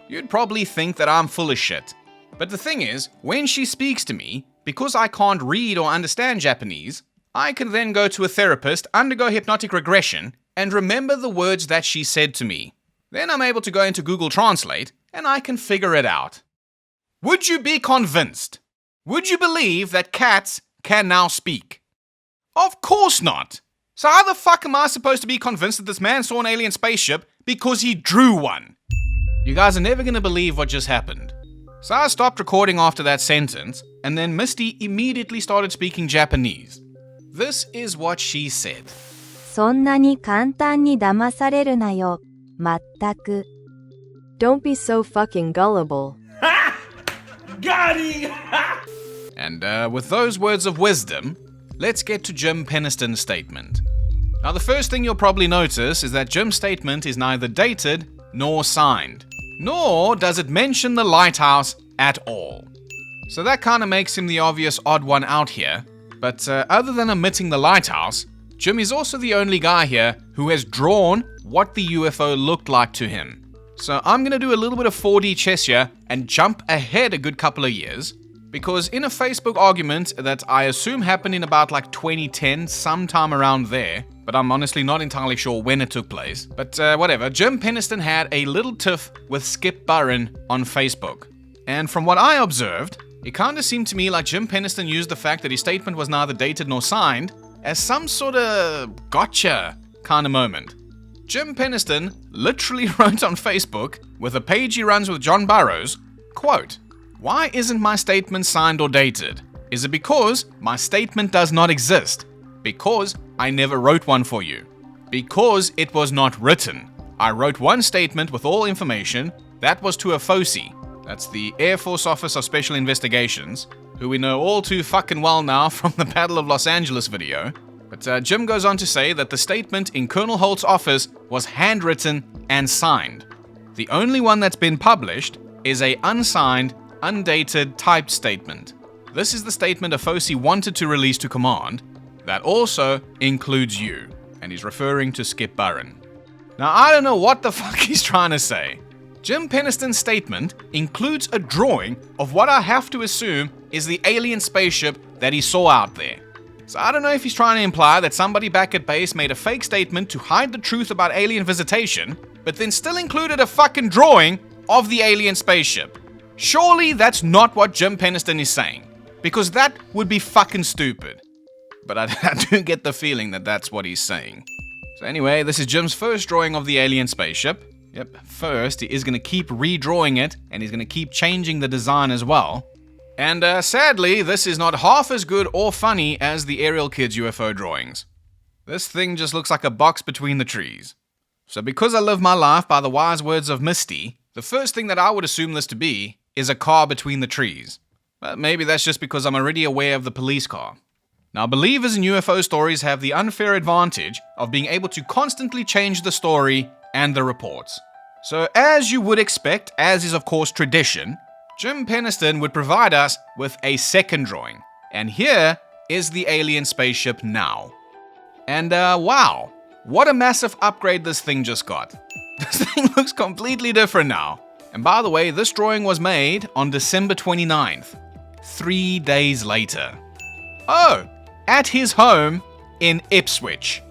You'd probably think that I'm full of shit. But the thing is, when she speaks to me, because I can't read or understand Japanese, I can then go to a therapist, undergo hypnotic regression, and remember the words that she said to me. Then I'm able to go into Google Translate, and I can figure it out. Would you be convinced? Would you believe that cats can now speak? Of course not. So how the fuck am I supposed to be convinced that this man saw an alien spaceship because he drew one? You guys are never going to believe what just happened. So I stopped recording after that sentence, and then Misty immediately started speaking Japanese. This is what she said. そんなに簡単に騙されるなよ。まったく。Don't be so fucking gullible. Got him! And with those words of wisdom, let's get to Jim Penniston's statement. Now the first thing you'll probably notice is that Jim's statement is neither dated nor signed. Nor does it mention the lighthouse at all. So that kind of makes him the obvious odd one out here. But other than omitting the lighthouse, Jim is also the only guy here who has drawn what the UFO looked like to him. So I'm going to do a little bit of 4D chess here and jump ahead a good couple of years. Because in a Facebook argument that I assume happened in about like 2010, sometime around there, but I'm honestly not entirely sure when it took place. But whatever, Jim Penniston had a little tiff with Skip Buran on Facebook. And from what I observed, it kind of seemed to me like Jim Penniston used the fact that his statement was neither dated nor signed as some sort of gotcha kind of moment. Jim Penniston literally wrote on Facebook, with a page he runs with John Burroughs, quote, "Why isn't my statement signed or dated? Is it because my statement does not exist? Because I never wrote one for you? Because it was not written? I wrote one statement with all information. That was to a FOSI. That's the Air Force Office of Special Investigations, who we know all too fucking well now from the Battle of Los Angeles video. But Jim goes on to say that the statement in Colonel Holt's office was handwritten and signed. The only one that's been published is a unsigned, undated, typed statement. This is the statement a FOSI wanted to release to command. That also includes you." And he's referring to Skip Buran. Now, I don't know what the fuck he's trying to say. Jim Penniston's statement includes a drawing of what I have to assume is the alien spaceship that he saw out there. So I don't know if he's trying to imply that somebody back at base made a fake statement to hide the truth about alien visitation, but then still included a fucking drawing of the alien spaceship. Surely that's not what Jim Penniston is saying, because that would be fucking stupid. But I do get the feeling that that's what he's saying. So anyway, this is Jim's first drawing of the alien spaceship. Yep, first he is going to keep redrawing it, and he's going to keep changing the design as well. And sadly, this is not half as good or funny as the Aerial Kids UFO drawings. This thing just looks like a box between the trees. So because I live my life by the wise words of Misty, the first thing that I would assume this to be is a car between the trees. But maybe that's just because I'm already aware of the police car. Now, believers in UFO stories have the unfair advantage of being able to constantly change the story and the reports. So as you would expect, as is of course tradition, Jim Penniston would provide us with a second drawing. And here is the alien spaceship now. And wow, what a massive upgrade this thing just got. This thing looks completely different now. And by the way, this drawing was made on December 29th, 3 days later. Oh, at his home in Ipswich,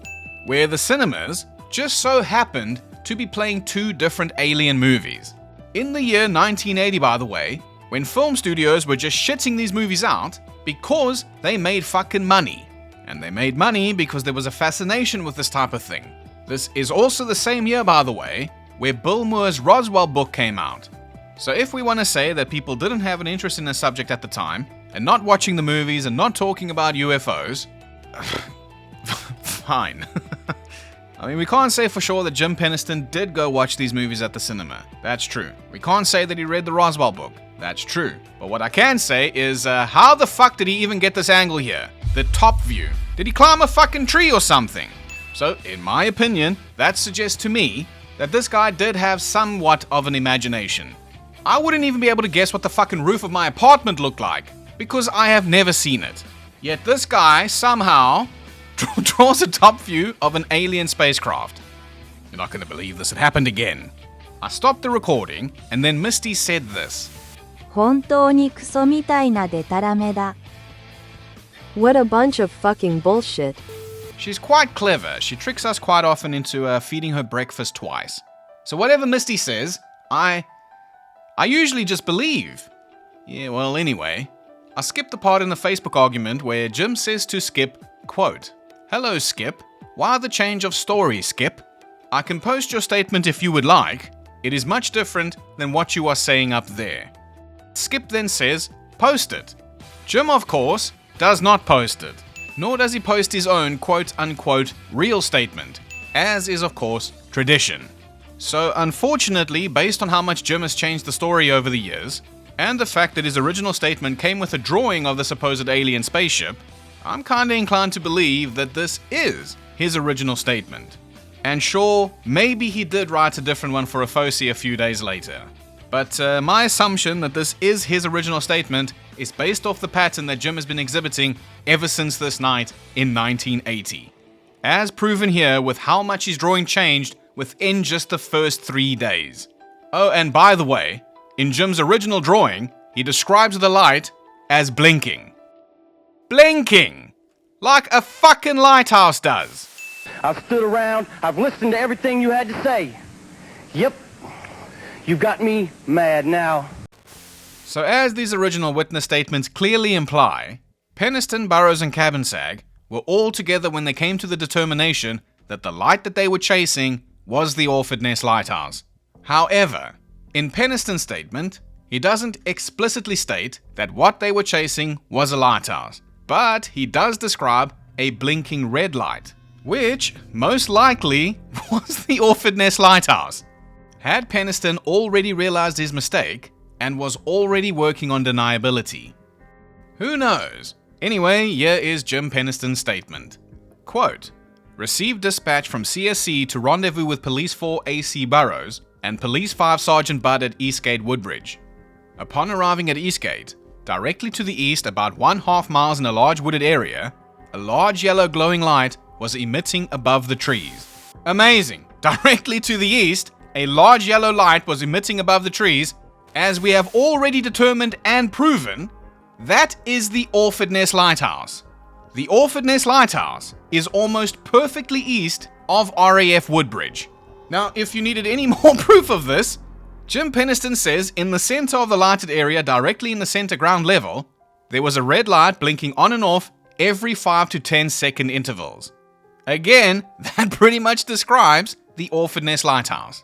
where the cinemas just so happened to be playing 2 different alien movies. In the year 1980, by the way, when film studios were just shitting these movies out because they made fucking money. And they made money because there was a fascination with this type of thing. This is also the same year, by the way, where Bill Moore's Roswell book came out. So if we want to say that people didn't have an interest in the subject at the time, and not watching the movies and not talking about UFOs, fine. I mean, we can't say for sure that Jim Penniston did go watch these movies at the cinema. That's true. We can't say that he read the Roswell book. That's true. But what I can say is, how the fuck did he even get this angle here? The top view. Did he climb a fucking tree or something? So, in my opinion, that suggests to me that this guy did have somewhat of an imagination. I wouldn't even be able to guess what the fucking roof of my apartment looked like, because I have never seen it. Yet this guy somehow draws a top view of an alien spacecraft. You're not going to believe this had happened again. I stopped the recording, and then Misty said this. 本当にクソみたいなデタラメだ. What a bunch of fucking bullshit. She's quite clever. She tricks us quite often into feeding her breakfast twice. So whatever Misty says, I usually just believe. Yeah, well, anyway. I skipped the part in the Facebook argument where Jim says to Skip, quote, "Hello, Skip. Why the change of story, Skip? I can post your statement if you would like. It is much different than what you are saying up there." Skip then says, "Post it." Jim, of course, does not post it. Nor does he post his own quote-unquote real statement, as is of course tradition. So unfortunately, based on how much Jim has changed the story over the years, and the fact that his original statement came with a drawing of the supposed alien spaceship, I'm kinda inclined to believe that this is his original statement. And sure, maybe he did write a different one for a FOSI a few days later. But my assumption that this is his original statement is based off the pattern that Jim has been exhibiting ever since this night in 1980. As proven here with how much his drawing changed within just the first 3 days. Oh, and by the way, in Jim's original drawing, he describes the light as blinking. Blinking! Like a fucking lighthouse does. I've stood around, I've listened to everything you had to say. Yep, you got me mad now. So as these original witness statements clearly imply, Penniston, Burroughs, and Cabansag were all together when they came to the determination that the light that they were chasing was the Orford Ness Lighthouse. However, in Penniston's statement, he doesn't explicitly state that what they were chasing was a lighthouse, but he does describe a blinking red light, which most likely was the Orford Ness Lighthouse. Had Penniston already realized his mistake and was already working on deniability? Who knows? Anyway, here is Jim Penniston's statement. Quote, "Received dispatch from CSC to rendezvous with Police 4 AC Burroughs and Police 5 Sergeant Budd at Eastgate Woodbridge. Upon arriving at Eastgate, directly to the east about 1/2 miles in a large wooded area, a large yellow glowing light was emitting above the trees." Amazing! Directly to the east, a large yellow light was emitting above the trees. As we have already determined and proven, that is the Orford Ness Lighthouse. The Orford Ness Lighthouse is almost perfectly east of RAF Woodbridge. Now, if you needed any more proof of this, Jim Penniston says in the center of the lighted area, directly in the center ground level, there was a red light blinking on and off every 5 to 10 second intervals. Again, that pretty much describes the Orford Ness Lighthouse.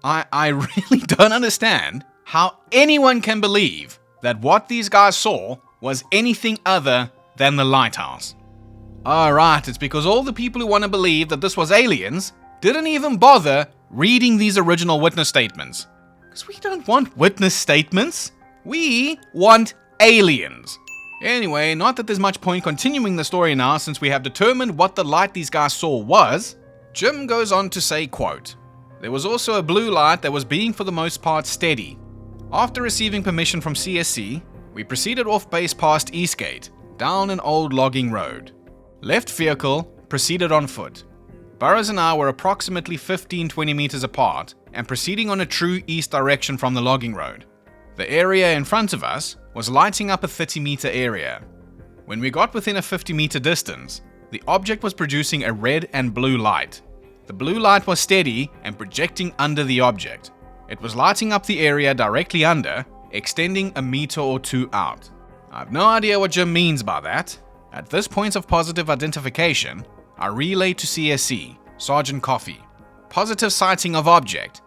I really don't understand how anyone can believe that what these guys saw was anything other than the lighthouse. Alright, it's because all the people who want to believe that this was aliens didn't even bother reading these original witness statements. Because we don't want witness statements. We want aliens. Anyway, not that there's much point continuing the story now since we have determined what the light these guys saw was. Jim goes on to say, quote, "There was also a blue light that was being for the most part steady. After receiving permission from CSC, we proceeded off base past Eastgate, down an old logging road. Left vehicle, proceeded on foot. Burroughs and I were approximately 15-20 meters apart and proceeding on a true east direction from the logging road. The area in front of us was lighting up a 30-meter area. When we got within a 50-meter distance, the object was producing a red and blue light. The blue light was steady and projecting under the object. It was lighting up the area directly under, extending a meter or two out. I have no idea what Jim means by that. At this point of positive identification, I relay to CSC, Sergeant Coffey. Positive sighting of object, ...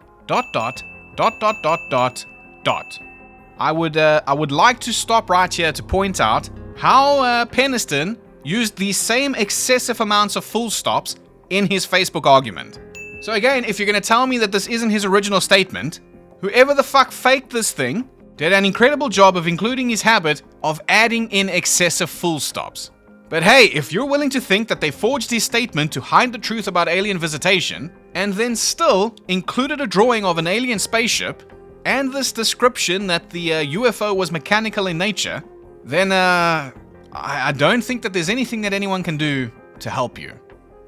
I would like to stop right here to point out how Penniston used these same excessive amounts of full stops in his Facebook argument. So again, if you're going to tell me that this isn't his original statement, whoever the fuck faked this thing did an incredible job of including his habit of adding in excessive full stops. But hey, if you're willing to think that they forged his statement to hide the truth about alien visitation, and then still included a drawing of an alien spaceship, and this description that the UFO was mechanical in nature, then I don't think that there's anything that anyone can do to help you.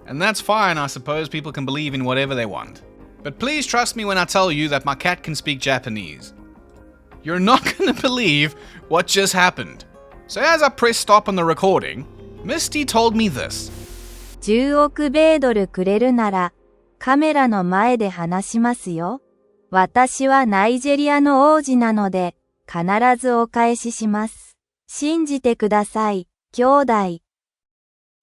And that's fine, I suppose people can believe in whatever they want. But please trust me when I tell you that my cat can speak Japanese. You're not gonna believe what just happened. So as I press stop on the recording, Misty told me this. 10億米ドルくれるなら、カメラの前で話しますよ。私はナイジェリアの王子なので、必ずお返しします。信じてください、兄弟。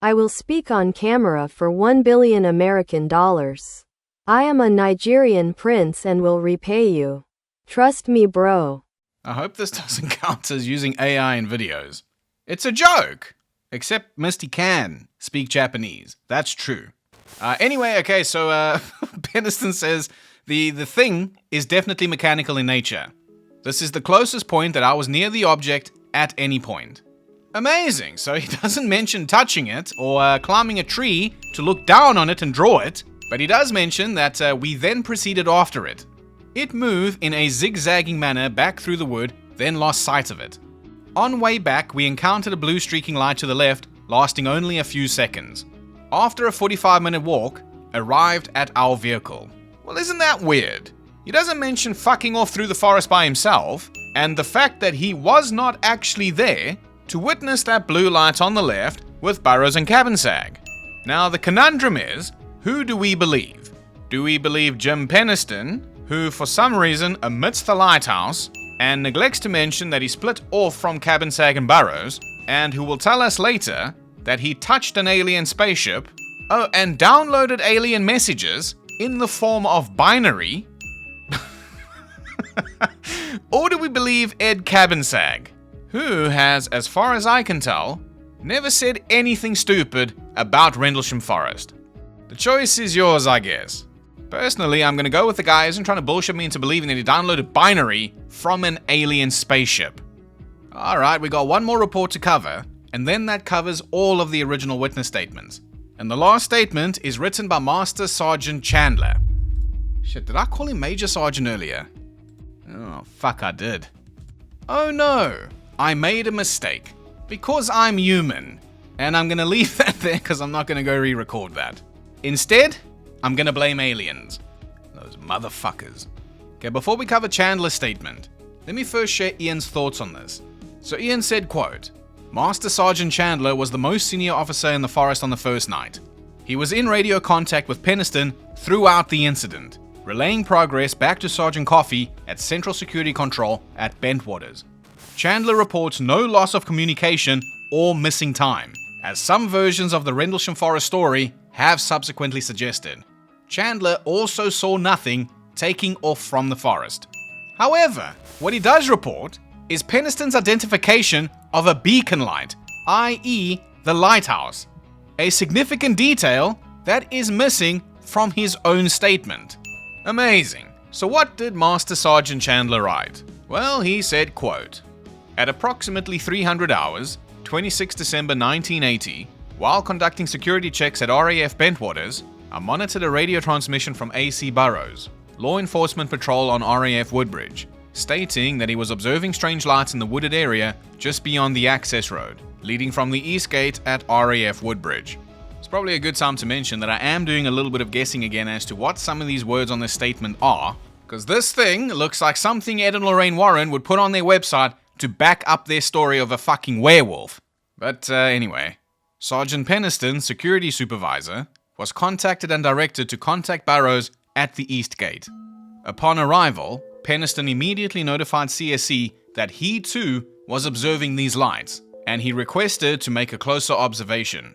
I will speak on camera for 1 billion American dollars. I am a Nigerian prince and will repay you. Trust me, bro. I hope this doesn't count as using AI in videos. It's a joke! Except Misty can speak Japanese. That's true. Anyway, okay, so Penniston says the thing is definitely mechanical in nature. This is the closest point that I was near the object at any point. Amazing! So he doesn't mention touching it or climbing a tree to look down on it and draw it, but he does mention that we then proceeded after it. It moved in a zigzagging manner back through the wood, then lost sight of it. On way back, we encountered a blue streaking light to the left, lasting only a few seconds. After a 45-minute walk, arrived at our vehicle. Well, isn't that weird? He doesn't mention fucking off through the forest by himself, and the fact that he was not actually there to witness that blue light on the left with Burroughs and Cabansag. Now, the conundrum is, who do we believe? Do we believe Jim Penniston, who for some reason omits the lighthouse and neglects to mention that he split off from Cabansag and Burroughs, and who will tell us later that he touched an alien spaceship, and downloaded alien messages in the form of binary? Or do we believe Ed Cabansag, who has, as far as I can tell, never said anything stupid about Rendelscam Forest? The choice is yours, I guess. Personally, I'm gonna go with the guy who isn't trying to bullshit me into believing that he downloaded binary from an alien spaceship. Alright, we got one more report to cover, and then that covers all of the original witness statements. And the last statement is written by Master Sergeant Chandler. Shit, did I call him Major Sergeant earlier? Oh, fuck, I did. Oh no, I made a mistake. Because I'm human. And I'm gonna leave that there because I'm not gonna go re-record that. Instead, I'm gonna blame aliens. Those motherfuckers. Okay, before we cover Chandler's statement, let me first share Ian's thoughts on this. So Ian said, quote, Master Sergeant Chandler was the most senior officer in the forest on the first night. He was in radio contact with Penniston throughout the incident, relaying progress back to Sergeant Coffey at Central Security Control at Bentwaters. Chandler reports no loss of communication or missing time, as some versions of the Rendelscam Forest story have subsequently suggested. Chandler also saw nothing taking off from the forest. However, what he does report is Penniston's identification of a beacon light, i.e. the lighthouse, a significant detail that is missing from his own statement. Amazing. So what did Master Sergeant Chandler write? Well, he said, quote, "At approximately 300 hours, 26 December 1980, while conducting security checks at RAF Bentwaters, I monitored a radio transmission from AC Burroughs, law enforcement patrol on RAF Woodbridge, stating that he was observing strange lights in the wooded area just beyond the access road, leading from the east gate at RAF Woodbridge." It's probably a good time to mention that I am doing a little bit of guessing again as to what some of these words on this statement are, because this thing looks like something Ed and Lorraine Warren would put on their website to back up their story of a fucking werewolf. But anyway, Sergeant Penniston, security supervisor, was contacted and directed to contact Burroughs at the east gate. Upon arrival, Penniston immediately notified CSC that he too was observing these lights, and he requested to make a closer observation.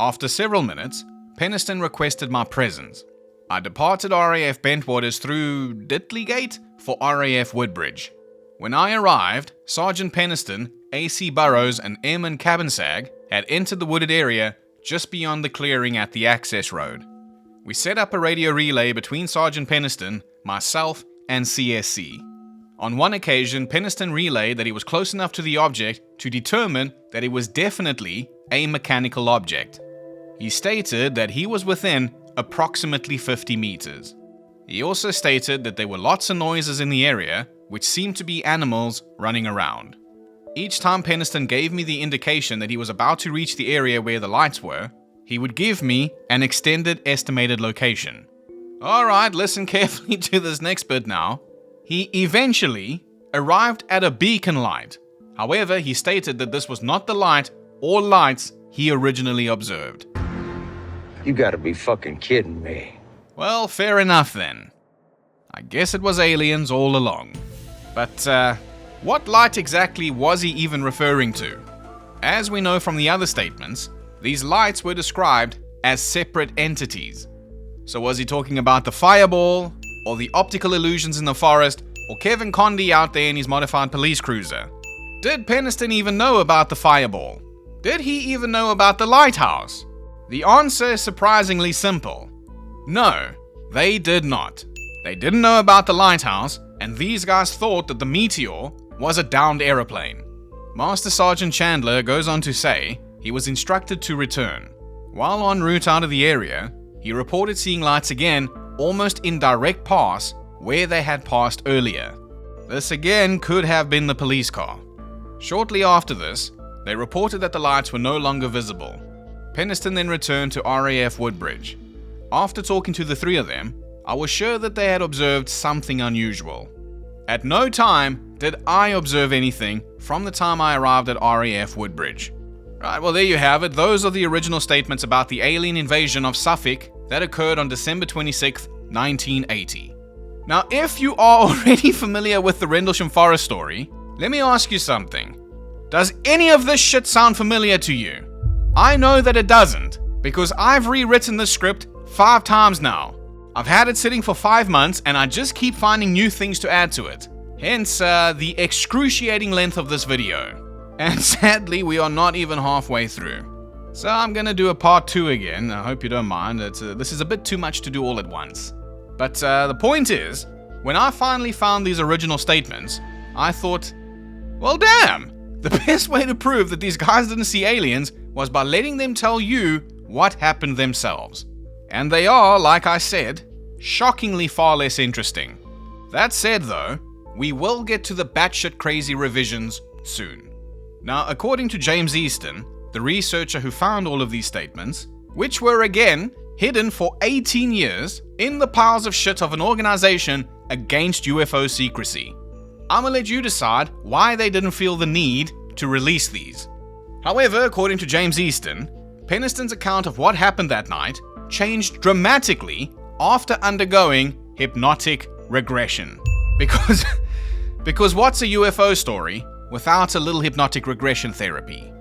After several minutes, Penniston requested my presence. I departed RAF Bentwaters through Ditley Gate for RAF Woodbridge. When I arrived, Sergeant Penniston, AC Burroughs, and Airman Cabansag had entered the wooded area just beyond the clearing at the access road. We set up a radio relay between Sergeant Penniston, myself, and CSC. On one occasion, Penniston relayed that he was close enough to the object to determine that it was definitely a mechanical object. He stated that he was within approximately 50 meters. He also stated that there were lots of noises in the area, which seemed to be animals running around. Each time Penniston gave me the indication that he was about to reach the area where the lights were, he would give me an extended estimated location. Alright, listen carefully to this next bit now. He eventually arrived at a beacon light. However, he stated that this was not the light or lights he originally observed. You gotta be fucking kidding me. Well, fair enough then. I guess it was aliens all along. But, what light exactly was he even referring to? As we know from the other statements, these lights were described as separate entities. So was he talking about the fireball, or the optical illusions in the forest, or Kevin Condy out there in his modified police cruiser? Did Penniston even know about the fireball? Did he even know about the lighthouse? The answer is surprisingly simple. No, they did not. They didn't know about the lighthouse, and these guys thought that the meteor was a downed aeroplane. Master Sergeant Chandler goes on to say he was instructed to return. While en route out of the area, he reported seeing lights again almost in direct pass where they had passed earlier. This again could have been the police car. Shortly after this, they reported that the lights were no longer visible. Penniston then returned to RAF Woodbridge. After talking to the three of them, I was sure that they had observed something unusual. At no time did I observe anything from the time I arrived at RAF Woodbridge. Right, well there you have it. Those are the original statements about the alien invasion of Suffolk that occurred on December 26, 1980. Now, if you are already familiar with the Rendelscam Forest story, let me ask you something. Does any of this shit sound familiar to you? I know that it doesn't, because I've rewritten this script 5 times now. I've had it sitting for 5 months, and I just keep finding new things to add to it. Hence, the excruciating length of this video. And sadly, we are not even halfway through. So I'm gonna do a part 2 again. I hope you don't mind. This is a bit too much to do all at once. But the point is, when I finally found these original statements, I thought, well damn, the best way to prove that these guys didn't see aliens was by letting them tell you what happened themselves. And they are, like I said, shockingly far less interesting. That said though, we will get to the batshit crazy revisions soon. Now, according to James Easton, the researcher who found all of these statements, which were again hidden for 18 years in the piles of shit of an organization against UFO secrecy, I'm gonna let you decide why they didn't feel the need to release these. However, according to James Easton, Penniston's account of what happened that night changed dramatically after undergoing hypnotic regression. Because what's a UFO story without a little hypnotic regression therapy?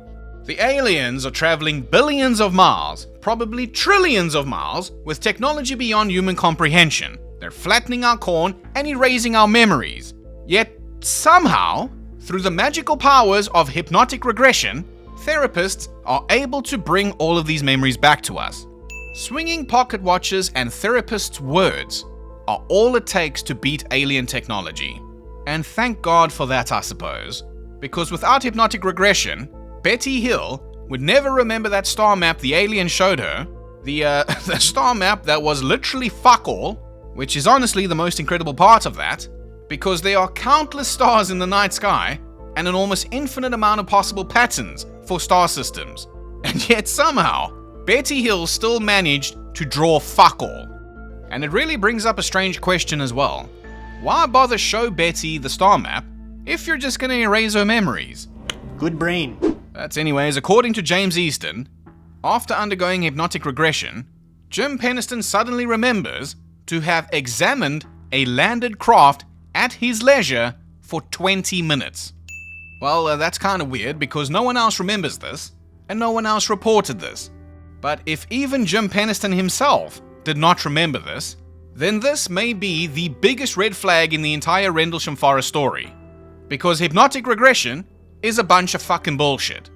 The aliens are traveling billions of miles, probably trillions of miles, with technology beyond human comprehension, they're flattening our corn and erasing our memories. Yet, somehow, through the magical powers of hypnotic regression, therapists are able to bring all of these memories back to us. Swinging pocket watches and therapists' words are all it takes to beat alien technology. And thank God for that, I suppose. Because without hypnotic regression, Betty Hill would never remember that star map the alien showed her. The star map that was literally fuck all, which is honestly the most incredible part of that, because there are countless stars in the night sky and an almost infinite amount of possible patterns for star systems. And yet somehow, Betty Hill still managed to draw fuck all. And it really brings up a strange question as well. Why bother show Betty the star map if you're just gonna erase her memories? Good brain. That's anyways, according to James Easton, after undergoing hypnotic regression, Jim Penniston suddenly remembers to have examined a landed craft at his leisure for 20 minutes. Well, that's kind of weird because no one else remembers this, and no one else reported this. But if even Jim Penniston himself did not remember this, then this may be the biggest red flag in the entire Rendelscam Forest story. Because hypnotic regression is a bunch of fucking bullshit.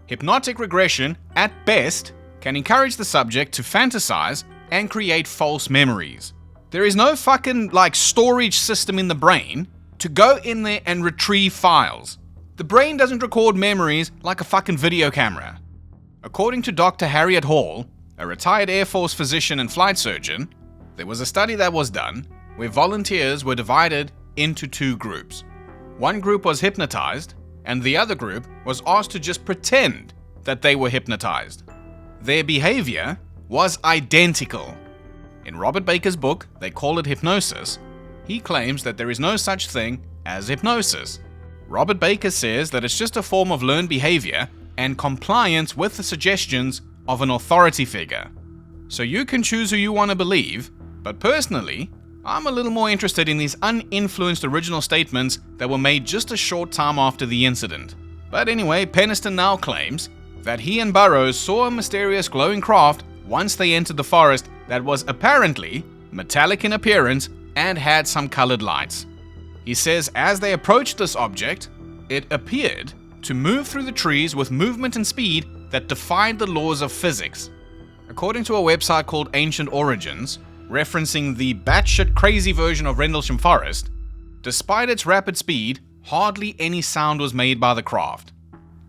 Hypnotic regression, at best, can encourage the subject to fantasize and create false memories. There is no fucking, storage system in the brain to go in there and retrieve files. The brain doesn't record memories like a fucking video camera. According to Dr. Harriet Hall, a retired Air Force physician and flight surgeon, there was a study that was done where volunteers were divided into two groups. One group was hypnotized, and the other group was asked to just pretend that they were hypnotized. Their behavior was identical. In Robert Baker's book, they call it hypnosis. He claims that there is no such thing as hypnosis. Robert Baker says that it's just a form of learned behavior and compliance with the suggestions of an authority figure. So you can choose who you want to believe, but personally, I'm a little more interested in these uninfluenced original statements that were made just a short time after the incident. But anyway, Penniston now claims that he and Burroughs saw a mysterious glowing craft once they entered the forest that was apparently metallic in appearance and had some colored lights. He says as they approached this object, it appeared to move through the trees with movement and speed that defied the laws of physics. According to a website called Ancient Origins, referencing the batshit crazy version of Rendelscam Forest, despite its rapid speed, hardly any sound was made by the craft.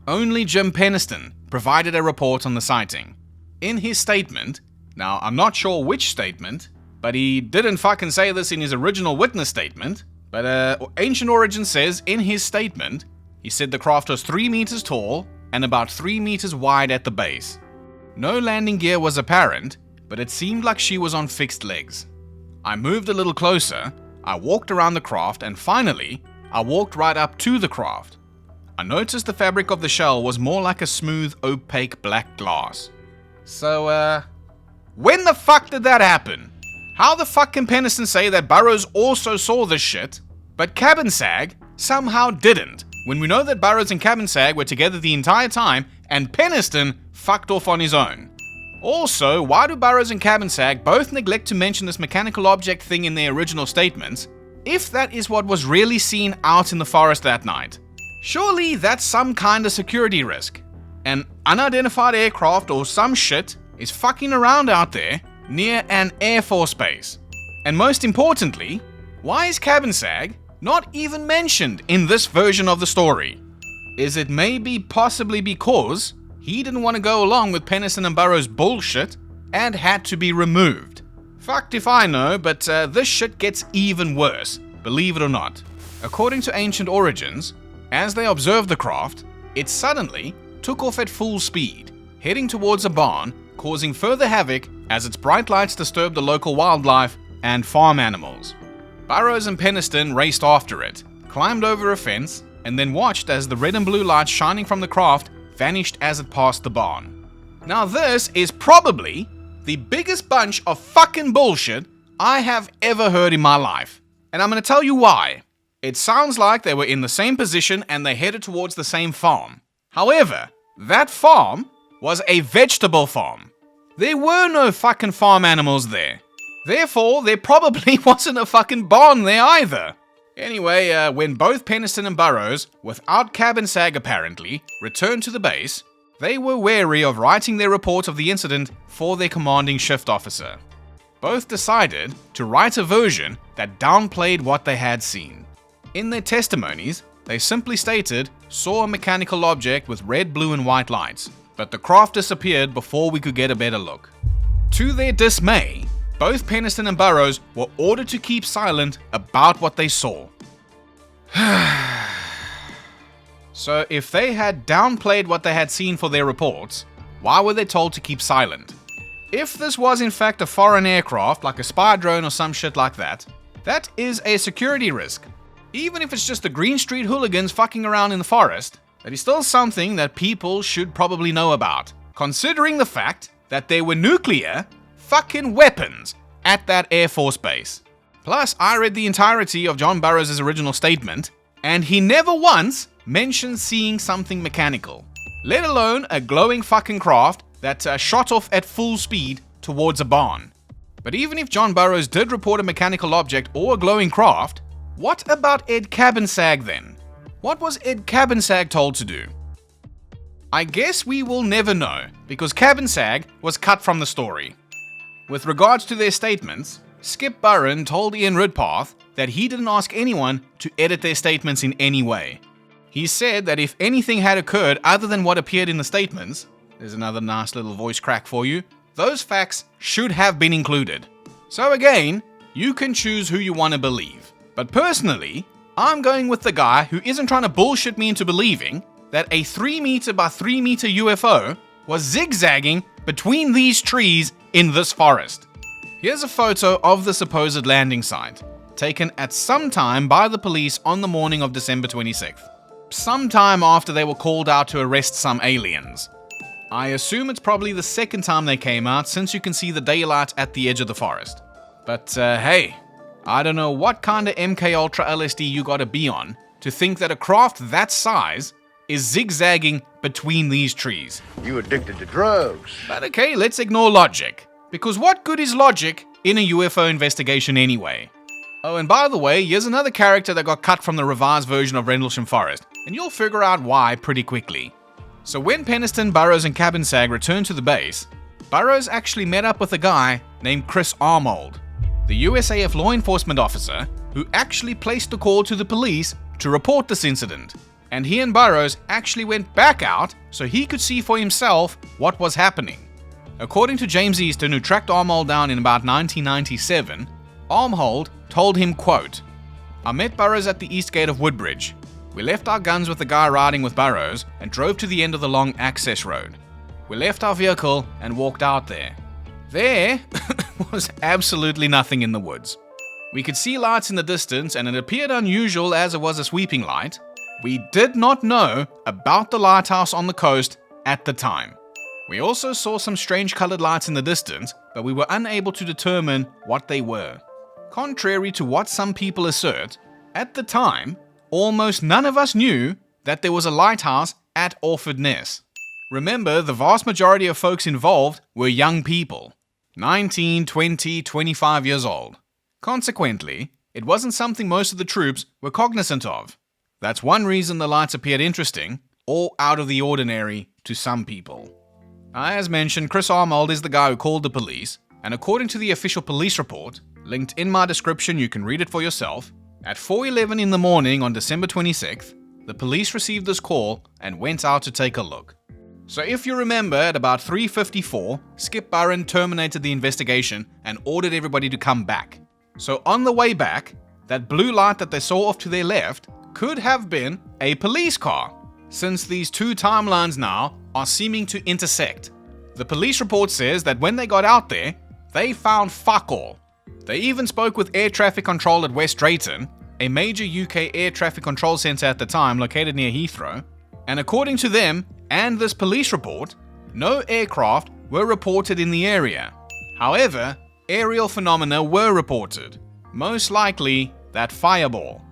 Only Jim Penniston provided a report on the sighting. In his statement, now I'm not sure which statement, but he didn't fucking say this in his original witness statement, but Ancient Origins says in his statement, he said the craft was 3 meters tall and about 3 meters wide at the base. No landing gear was apparent, but it seemed like she was on fixed legs. I moved a little closer, I walked around the craft, and finally, I walked right up to the craft. I noticed the fabric of the shell was more like a smooth, opaque black glass. So, when the fuck did that happen? How the fuck can Penniston say that Burroughs also saw this shit, but Cabansag somehow didn't, when we know that Burroughs and Cabansag were together the entire time, and Penniston fucked off on his own? Also, why do Burroughs and Cabansag both neglect to mention this mechanical object thing in their original statements, if that is what was really seen out in the forest that night? Surely that's some kind of security risk. An unidentified aircraft or some shit is fucking around out there near an Air Force base. And most importantly, why is Cabansag not even mentioned in this version of the story? Is it maybe possibly because he didn't want to go along with Penniston and Burroughs' bullshit and had to be removed? Fucked if I know, but this shit gets even worse, believe it or not. According to Ancient Origins, as they observed the craft, it suddenly took off at full speed, heading towards a barn, causing further havoc as its bright lights disturbed the local wildlife and farm animals. Burroughs and Penniston raced after it, climbed over a fence, and then watched as the red and blue lights shining from the craft vanished as it passed the barn. Now this is probably the biggest bunch of fucking bullshit I have ever heard in my life. And I'm going to tell you why. It sounds like they were in the same position and they headed towards the same farm. However, that farm was a vegetable farm. There were no fucking farm animals there. Therefore, there probably wasn't a fucking barn there either. Anyway, when both Penniston and Burroughs, without Cabansag apparently, returned to the base, they were wary of writing their report of the incident for their commanding shift officer. Both decided to write a version that downplayed what they had seen. In their testimonies, they simply stated, saw a mechanical object with red, blue and white lights, but the craft disappeared before we could get a better look. To their dismay, both Penniston and Burroughs were ordered to keep silent about what they saw. So if they had downplayed what they had seen for their reports, why were they told to keep silent? If this was in fact a foreign aircraft, like a spy drone or some shit like that, that is a security risk. Even if it's just the Green Street hooligans fucking around in the forest, that is still something that people should probably know about, considering the fact that there were nuclear fucking weapons at that Air Force base. Plus, I read the entirety of John Burroughs' original statement, and he never once mentioned seeing something mechanical, let alone a glowing fucking craft that shot off at full speed towards a barn. But even if John Burroughs did report a mechanical object or a glowing craft, what about Ed Cabansag then? What was Ed Cabansag told to do? I guess we will never know, because Cabansag was cut from the story. With regards to their statements, Skip Buran told Ian Ridpath that he didn't ask anyone to edit their statements in any way. He said that if anything had occurred other than what appeared in the statements, there's another nice little voice crack for you, those facts should have been included. So again, you can choose who you want to believe. But personally, I'm going with the guy who isn't trying to bullshit me into believing that a 3 meter by 3 meter UFO was zigzagging between these trees in this forest. Here's a photo of the supposed landing site, taken at some time by the police on the morning of December 26th. Sometime after they were called out to arrest some aliens. I assume it's probably the second time they came out, since you can see the daylight at the edge of the forest. But hey, I don't know what kind of MK Ultra LSD you gotta be on to think that a craft that size is zigzagging between these trees. You addicted to drugs. But okay, let's ignore logic. Because what good is logic in a UFO investigation anyway? Oh, and by the way, here's another character that got cut from the revised version of Rendelscam Forest, and you'll figure out why pretty quickly. So when Penniston, Burroughs and Cabansag returned to the base, Burroughs actually met up with a guy named Chris Armold, the USAF law enforcement officer who actually placed the call to the police to report this incident. And he and Burroughs actually went back out so he could see for himself what was happening. According to James Easton, who tracked Armold down in about 1997, Armold told him, quote, "I met Burroughs at the east gate of Woodbridge. We left our guns with the guy riding with Burroughs and drove to the end of the long access road. We left our vehicle and walked out there. There was absolutely nothing in the woods. We could see lights in the distance and it appeared unusual as it was a sweeping light. We did not know about the lighthouse on the coast at the time. We also saw some strange colored lights in the distance, but we were unable to determine what they were. Contrary to what some people assert, at the time, almost none of us knew that there was a lighthouse at Orford Ness. Remember, the vast majority of folks involved were young people, 19, 20, 25 years old. Consequently, it wasn't something most of the troops were cognizant of. That's one reason the lights appeared interesting, or out of the ordinary to some people. As mentioned, Chris Armold is the guy who called the police, and according to the official police report, linked in my description, you can read it for yourself, at 4:11 in the morning on December 26th, the police received this call and went out to take a look. So if you remember, at about 3:54, Skip Buran terminated the investigation and ordered everybody to come back. So on the way back, that blue light that they saw off to their left could have been a police car, since these two timelines now are seeming to intersect. The police report says that when they got out there, they found fuck all. They even spoke with air traffic control at West Drayton, a major UK air traffic control centre at the time located near Heathrow, and according to them and this police report, no aircraft were reported in the area. However, aerial phenomena were reported, most likely that fireball.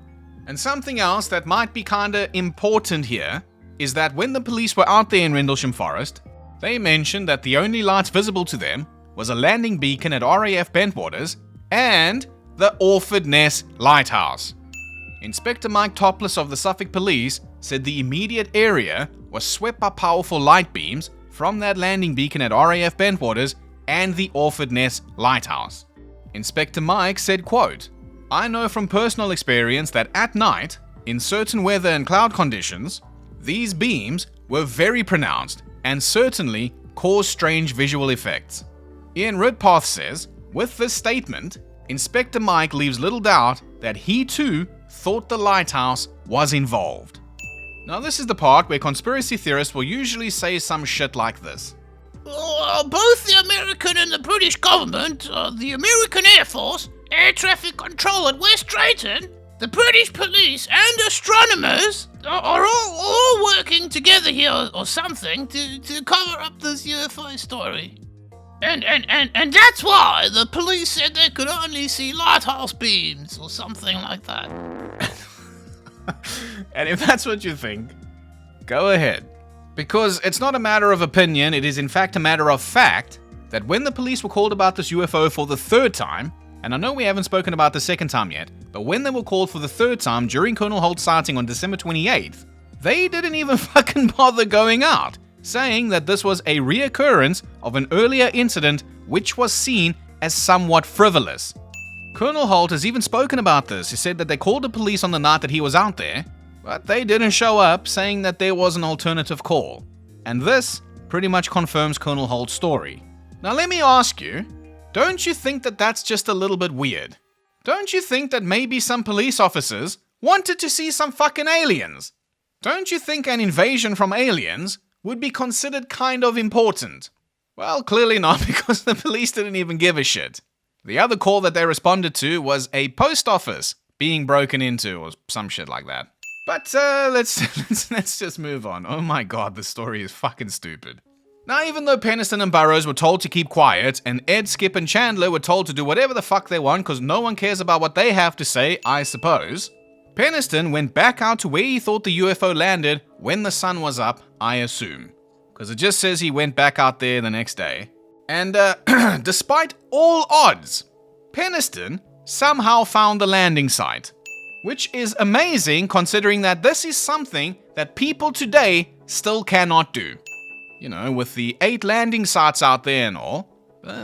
And something else that might be kinda important here is that when the police were out there in Rendelscam Forest, they mentioned that the only lights visible to them was a landing beacon at RAF Bentwaters and the Orford Ness Lighthouse. Inspector Mike Topless of the Suffolk Police said the immediate area was swept by powerful light beams from that landing beacon at RAF Bentwaters and the Orford Ness Lighthouse. Inspector Mike said, quote, "I know from personal experience that at night, in certain weather and cloud conditions, these beams were very pronounced and certainly caused strange visual effects." Ian Ridpath says, with this statement, Inspector Mike leaves little doubt that he too thought the lighthouse was involved. Now this is the part where conspiracy theorists will usually say some shit like this. Both the American and the British government, the American Air Force, air traffic control at West Drayton, the British police and astronomers are all working together here or something to cover up this UFO story. And that's why the police said they could only see lighthouse beams or something like that. And if that's what you think, go ahead. Because it's not a matter of opinion, it is in fact a matter of fact that when the police were called about this UFO for the third time, and I know we haven't spoken about the second time yet, but when they were called for the third time during Colonel Holt's sighting on December 28th, they didn't even fucking bother going out, saying that this was a reoccurrence of an earlier incident which was seen as somewhat frivolous. Colonel Holt has even spoken about this. He said that they called the police on the night that he was out there, but they didn't show up, saying that there was an alternative call. And this pretty much confirms Colonel Holt's story. Now let me ask you, don't you think that that's just a little bit weird? Don't you think that maybe some police officers wanted to see some fucking aliens? Don't you think an invasion from aliens would be considered kind of important? Well, clearly not, because the police didn't even give a shit. The other call that they responded to was a post office being broken into or some shit like that. But let's just move on. Oh my god, this story is fucking stupid. Now, even though Penniston and Burroughs were told to keep quiet, and Ed, Skip, and Chandler were told to do whatever the fuck they want because no one cares about what they have to say, I suppose, Penniston went back out to where he thought the UFO landed when the sun was up, I assume. Because it just says he went back out there the next day. And despite all odds, Penniston somehow found the landing site. Which is amazing considering that this is something that people today still cannot do. You know, with the 8 landing sites out there and all,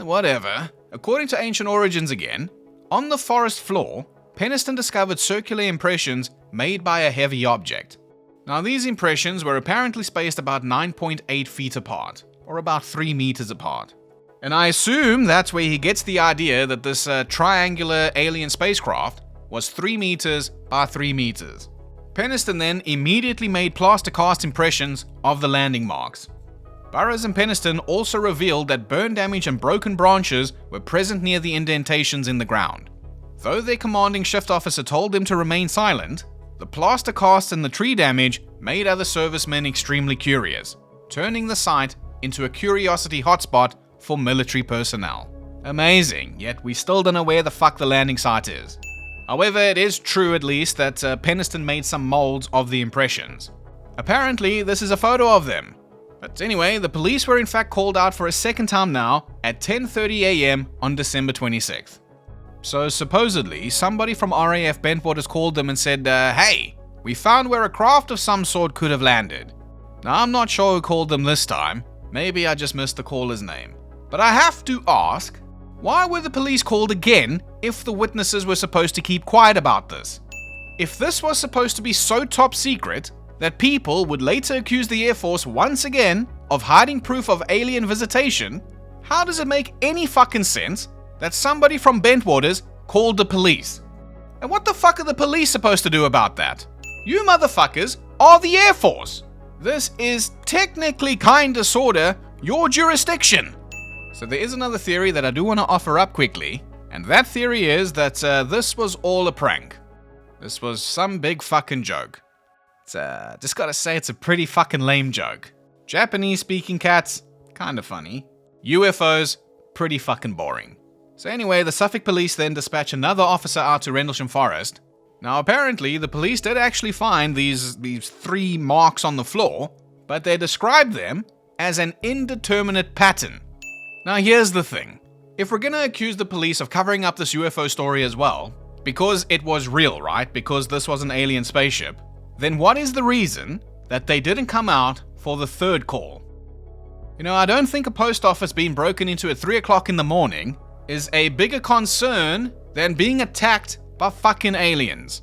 whatever. According to Ancient Origins again, on the forest floor, Penniston discovered circular impressions made by a heavy object. Now these impressions were apparently spaced about 9.8 feet apart, or about 3 meters apart. And I assume that's where he gets the idea that this triangular alien spacecraft was 3 meters by 3 meters. Penniston then immediately made plaster cast impressions of the landing marks. Burroughs and Penniston also revealed that burn damage and broken branches were present near the indentations in the ground. Though their commanding shift officer told them to remain silent, the plaster casts and the tree damage made other servicemen extremely curious, turning the site into a curiosity hotspot for military personnel. Amazing, yet we still don't know where the fuck the landing site is. However, it is true at least that Penniston made some molds of the impressions. Apparently, this is a photo of them. But anyway, the police were in fact called out for a second time now at 10:30 AM on December 26th. So supposedly, somebody from RAF Bentwaters called them and said, hey, we found where a craft of some sort could have landed. Now I'm not sure who called them this time, maybe I just missed the caller's name. But I have to ask, why were the police called again if the witnesses were supposed to keep quiet about this? If this was supposed to be so top secret that people would later accuse the Air Force once again of hiding proof of alien visitation, how does it make any fucking sense that somebody from Bentwaters called the police? And what the fuck are the police supposed to do about that? You motherfuckers are the Air Force. This is technically kinda sorta your jurisdiction. So there is another theory that I do want to offer up quickly, and that theory is that this was all a prank. This was some big fucking joke. Just gotta say it's a pretty fucking lame joke. Japanese speaking cats, kinda funny. UFOs, pretty fucking boring. So anyway, the Suffolk police then dispatch another officer out to Rendelscam Forest. Now apparently the police did actually find these 3 marks on the floor, but they described them as an indeterminate pattern. Now here's the thing. If we're gonna accuse the police of covering up this UFO story as well, because it was real, right? Because this was an alien spaceship, then what is the reason that they didn't come out for the third call? You know, I don't think a post office being broken into at 3 o'clock in the morning is a bigger concern than being attacked by fucking aliens.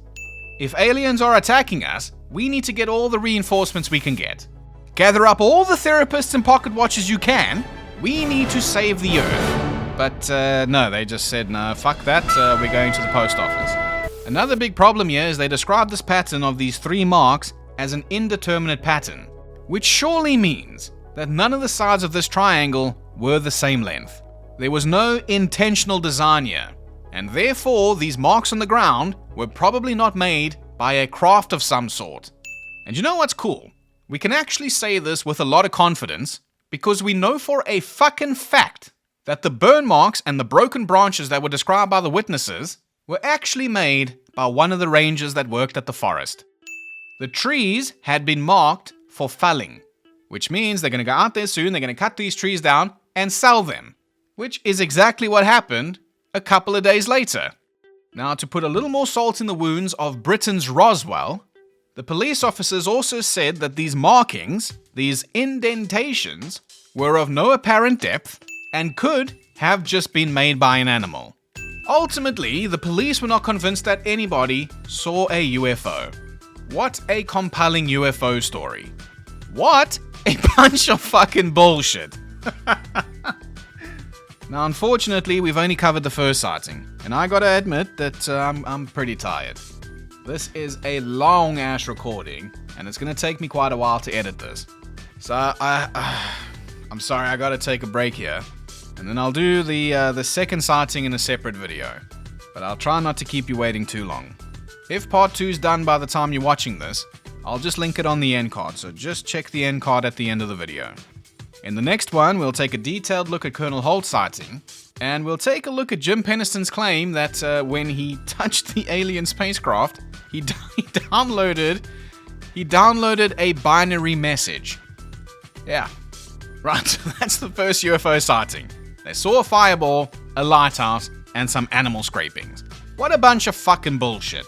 If aliens are attacking us, we need to get all the reinforcements we can get. Gather up all the therapists and pocket watchers you can. We need to save the Earth. But no, they just said, no, fuck that, we're going to the post office. Another big problem here is they describe this pattern of these 3 marks as an indeterminate pattern, which surely means that none of the sides of this triangle were the same length. There was no intentional design here, and therefore these marks on the ground were probably not made by a craft of some sort. And you know what's cool? We can actually say this with a lot of confidence because we know for a fucking fact that the burn marks and the broken branches that were described by the witnesses were actually made by one of the rangers that worked at the forest. The trees had been marked for felling, which means they're going to go out there soon, they're going to cut these trees down and sell them, which is exactly what happened a couple of days later. Now, to put a little more salt in the wounds of Britain's Roswell, the police officers also said that these markings, these indentations, were of no apparent depth and could have just been made by an animal. Ultimately, the police were not convinced that anybody saw a UFO. What a compelling UFO story. What a bunch of fucking bullshit. Now, unfortunately, we've only covered the first sighting, and I gotta admit that I'm pretty tired. This is a long-ass recording, and it's gonna take me quite a while to edit this. So, I'm sorry, I gotta take a break here, and then I'll do the second sighting in a separate video. But I'll try not to keep you waiting too long. If part 2's done by the time you're watching this, I'll just link it on the end card, so just check the end card at the end of the video. In the next one, we'll take a detailed look at Colonel Holt's sighting, and we'll take a look at Jim Penniston's claim that when he touched the alien spacecraft, he downloaded a binary message. Yeah, right, that's the first UFO sighting. They saw a fireball, a lighthouse, and some animal scrapings. What a bunch of fucking bullshit.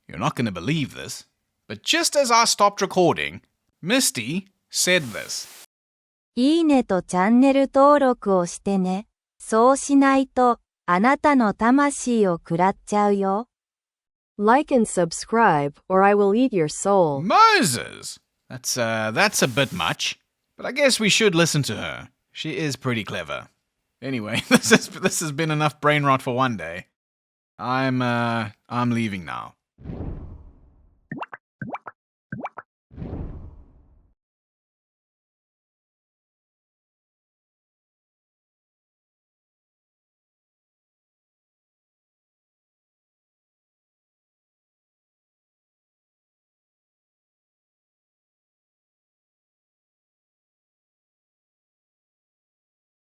You're not going to believe this, but just as I stopped recording, Misty said this. いいねとチャンネル登録をしてね。そうしないと、あなたの魂を食らっちゃうよ。Like and subscribe, or I will eat your soul. Moses! That's a bit much, but I guess we should listen to her. She is pretty clever. Anyway, this has been enough brain rot for one day. I'm leaving now.